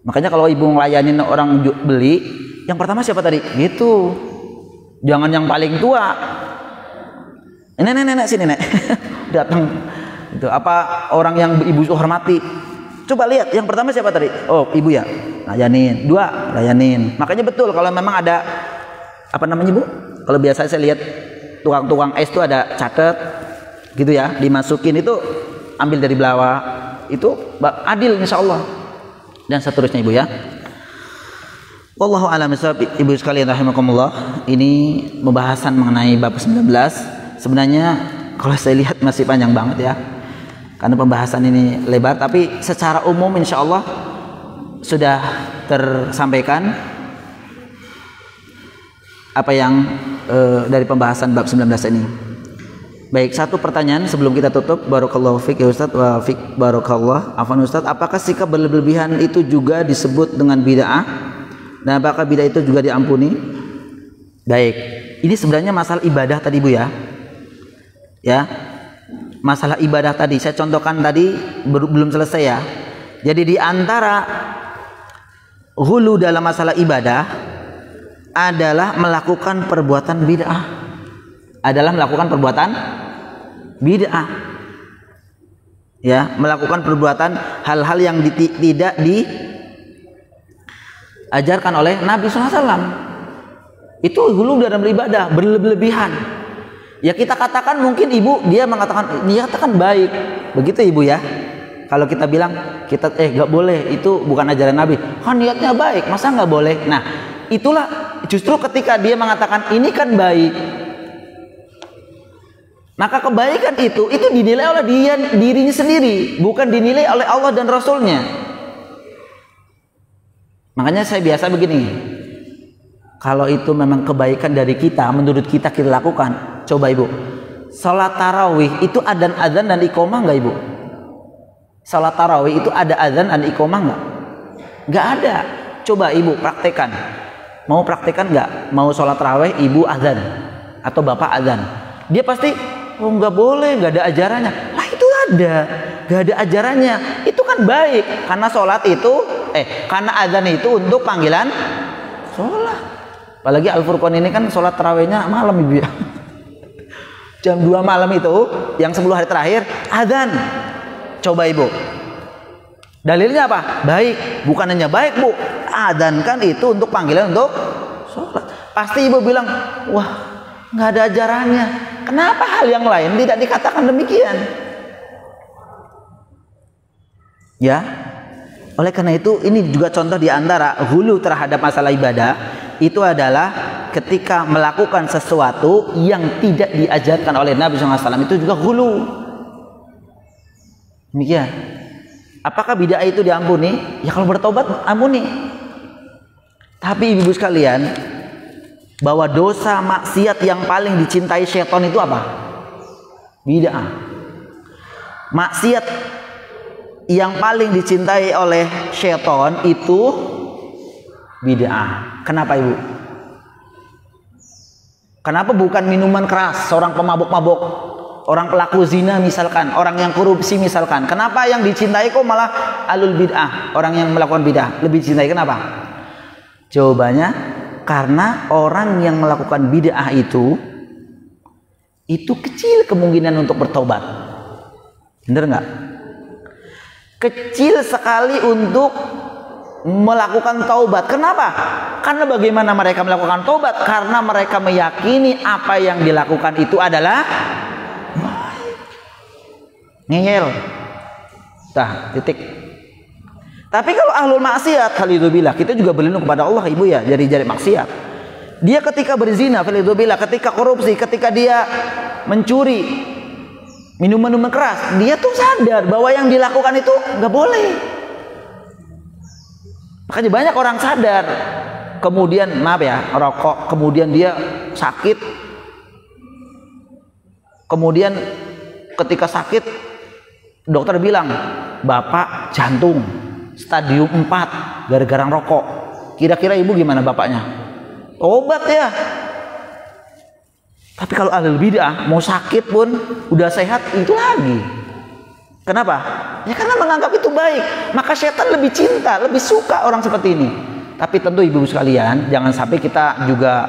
Makanya kalau Ibu ngelayanin orang beli, yang pertama siapa tadi? Gitu. Jangan yang paling tua. Nenek sini nek. Datang itu apa orang yang Ibu hormati. Coba lihat yang pertama siapa tadi? Oh Ibu ya, layanin. 2 layanin. Makanya betul kalau memang ada apa namanya Bu? Kalau biasa saya lihat tukang-tukang es itu ada catat gitu ya, dimasukin itu ambil dari bawah, itu adil insya Allah. Dan seterusnya Ibu ya. Wallahu a'lam bishawab. Ibu sekalian rahimakumullah, ini pembahasan mengenai bab 19. Sebenarnya kalau saya lihat masih panjang banget ya, karena pembahasan ini lebar, tapi secara umum insya Allah sudah tersampaikan apa yang dari pembahasan bab 19 ini. Baik, satu pertanyaan sebelum kita tutup. Barakallahu fiik ya Ustaz, wa fiik barakallah. Afwan Ustaz, apakah sikap berlebihan itu juga disebut dengan bid'ah? Dan apakah bid'ah itu juga diampuni? Baik, ini sebenarnya masalah ibadah tadi Bu ya. Ya, masalah ibadah tadi saya contohkan tadi belum selesai ya. Jadi di antara hulu dalam masalah ibadah adalah melakukan perbuatan bid'ah. Adalah melakukan perbuatan bid'ah. Ya, melakukan perbuatan hal-hal yang tidak diajarkan oleh Nabi SAW. Itu hulu dalam ibadah, berlebihan. Ya kita katakan mungkin Ibu dia mengatakan niatnya kan baik, begitu Ibu ya. Kalau kita bilang kita nggak boleh, itu bukan ajaran Nabi. Kan niatnya baik, masa nggak boleh? Nah itulah justru ketika dia mengatakan ini kan baik, maka kebaikan itu dinilai oleh dirinya sendiri, bukan dinilai oleh Allah dan Rasulnya. Makanya saya biasa begini, kalau itu memang kebaikan dari kita, menurut kita lakukan. Coba Ibu, salat tarawih itu adzan dan iqomah nggak Ibu? Salat tarawih itu ada adzan dan iqomah nggak? Nggak ada. Coba Ibu praktekan. Mau praktekkan nggak? Mau sholat tarawih ibu azan atau bapak azan, dia pasti oh nggak boleh, nggak ada ajarannya. Lah itu ada, nggak ada ajarannya. Itu kan baik karena sholat itu karena azan itu untuk panggilan sholat. Apalagi Al-Furqan ini kan sholat tarawihnya malam ibu ya. Jam 2 malam itu yang 10 hari terakhir azan. Coba ibu, dalilnya apa? Baik. Bukan hanya baik bu, azan kan itu untuk panggilan untuk sholat. Pasti ibu bilang, wah nggak ada ajarannya. Kenapa hal yang lain tidak dikatakan demikian? Ya, oleh karena itu ini juga contoh di antara hulu terhadap masalah ibadah itu adalah ketika melakukan sesuatu yang tidak diajarkan oleh Nabi SAW itu juga hulu. Demikian. Apakah bid'ah itu diampuni? Ya kalau bertobat ampuni. Tapi ibu-ibu sekalian, bahwa dosa maksiat yang paling dicintai syaitan itu apa? Bid'ah. Maksiat yang paling dicintai oleh syaitan itu bid'ah. Kenapa ibu? Kenapa bukan minuman keras, seorang pemabuk-mabuk, orang pelaku zina misalkan, orang yang korupsi misalkan? Kenapa yang dicintai kok malah alul bid'ah, orang yang melakukan bid'ah lebih dicintai? Kenapa? Jawabannya karena orang yang melakukan bid'ah itu kecil kemungkinan untuk bertobat. Bener nggak? Kecil sekali untuk melakukan taubat. Kenapa? Karena bagaimana mereka melakukan taubat? Karena mereka meyakini apa yang dilakukan itu adalah ngeyel. Nah, titik. Tapi kalau ahlul maksiat, khalidzubillah, kita juga berlindung kepada Allah ibu ya dari maksiat. Dia ketika berzina, khalidzubillah, ketika korupsi, ketika dia mencuri minuman keras, dia tuh sadar bahwa yang dilakukan itu nggak boleh. Makanya banyak orang sadar, kemudian maaf ya, rokok, kemudian dia sakit, kemudian ketika sakit dokter bilang bapak jantung stadium 4 gara-gara rokok. Kira-kira ibu gimana bapaknya? Obat ya. Tapi kalau ahlul bid'ah mau sakit pun udah sehat itu lagi. Kenapa? Ya karena menganggap itu baik. Maka setan lebih cinta, lebih suka orang seperti ini. Tapi tentu ibu-ibu sekalian, jangan sampai kita juga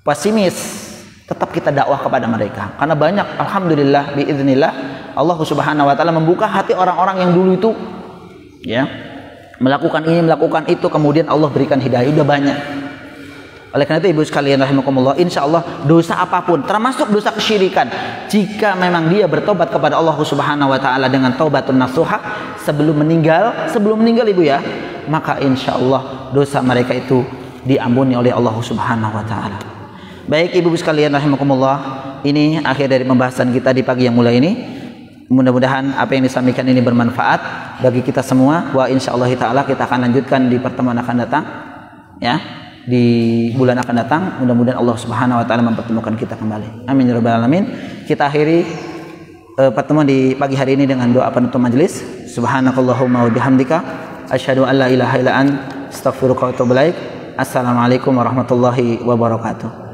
pesimis. Tetap kita dakwah kepada mereka. Karena banyak, alhamdulillah, biiznillah, Allah Subhanahu Wa Taala membuka hati orang-orang yang dulu itu, ya, melakukan ini, melakukan itu, kemudian Allah berikan hidayah. Udah banyak. Oleh karena itu ibu sekalian rahimakumullah, insya Allah dosa apapun termasuk dosa kesyirikan, jika memang dia bertobat kepada Allah Subhanahu Wa Taala dengan taubatun nasuha sebelum meninggal ibu ya, maka insya Allah dosa mereka itu diampuni oleh Allah Subhanahu Wa Taala. Baik ibu sekalian rahimakumullah, ini akhir dari pembahasan kita di pagi yang mulia ini. Mudah-mudahan apa yang disampaikan ini bermanfaat bagi kita semua. Wa insya Allah Taala kita akan lanjutkan di pertemuan akan datang, ya. Di bulan akan datang, mudah-mudahan Allah Subhanahu Wa Taala mempertemukan kita kembali. Amin ya rabbal alamin. Kita akhiri pertemuan di pagi hari ini dengan doa penutup majelis. Subhanakallahumma wa bihamdika asyhadu an la ilaha illa anta astaghfiruka wa atubu ilaik. Assalamualaikum warahmatullahi wabarakatuh.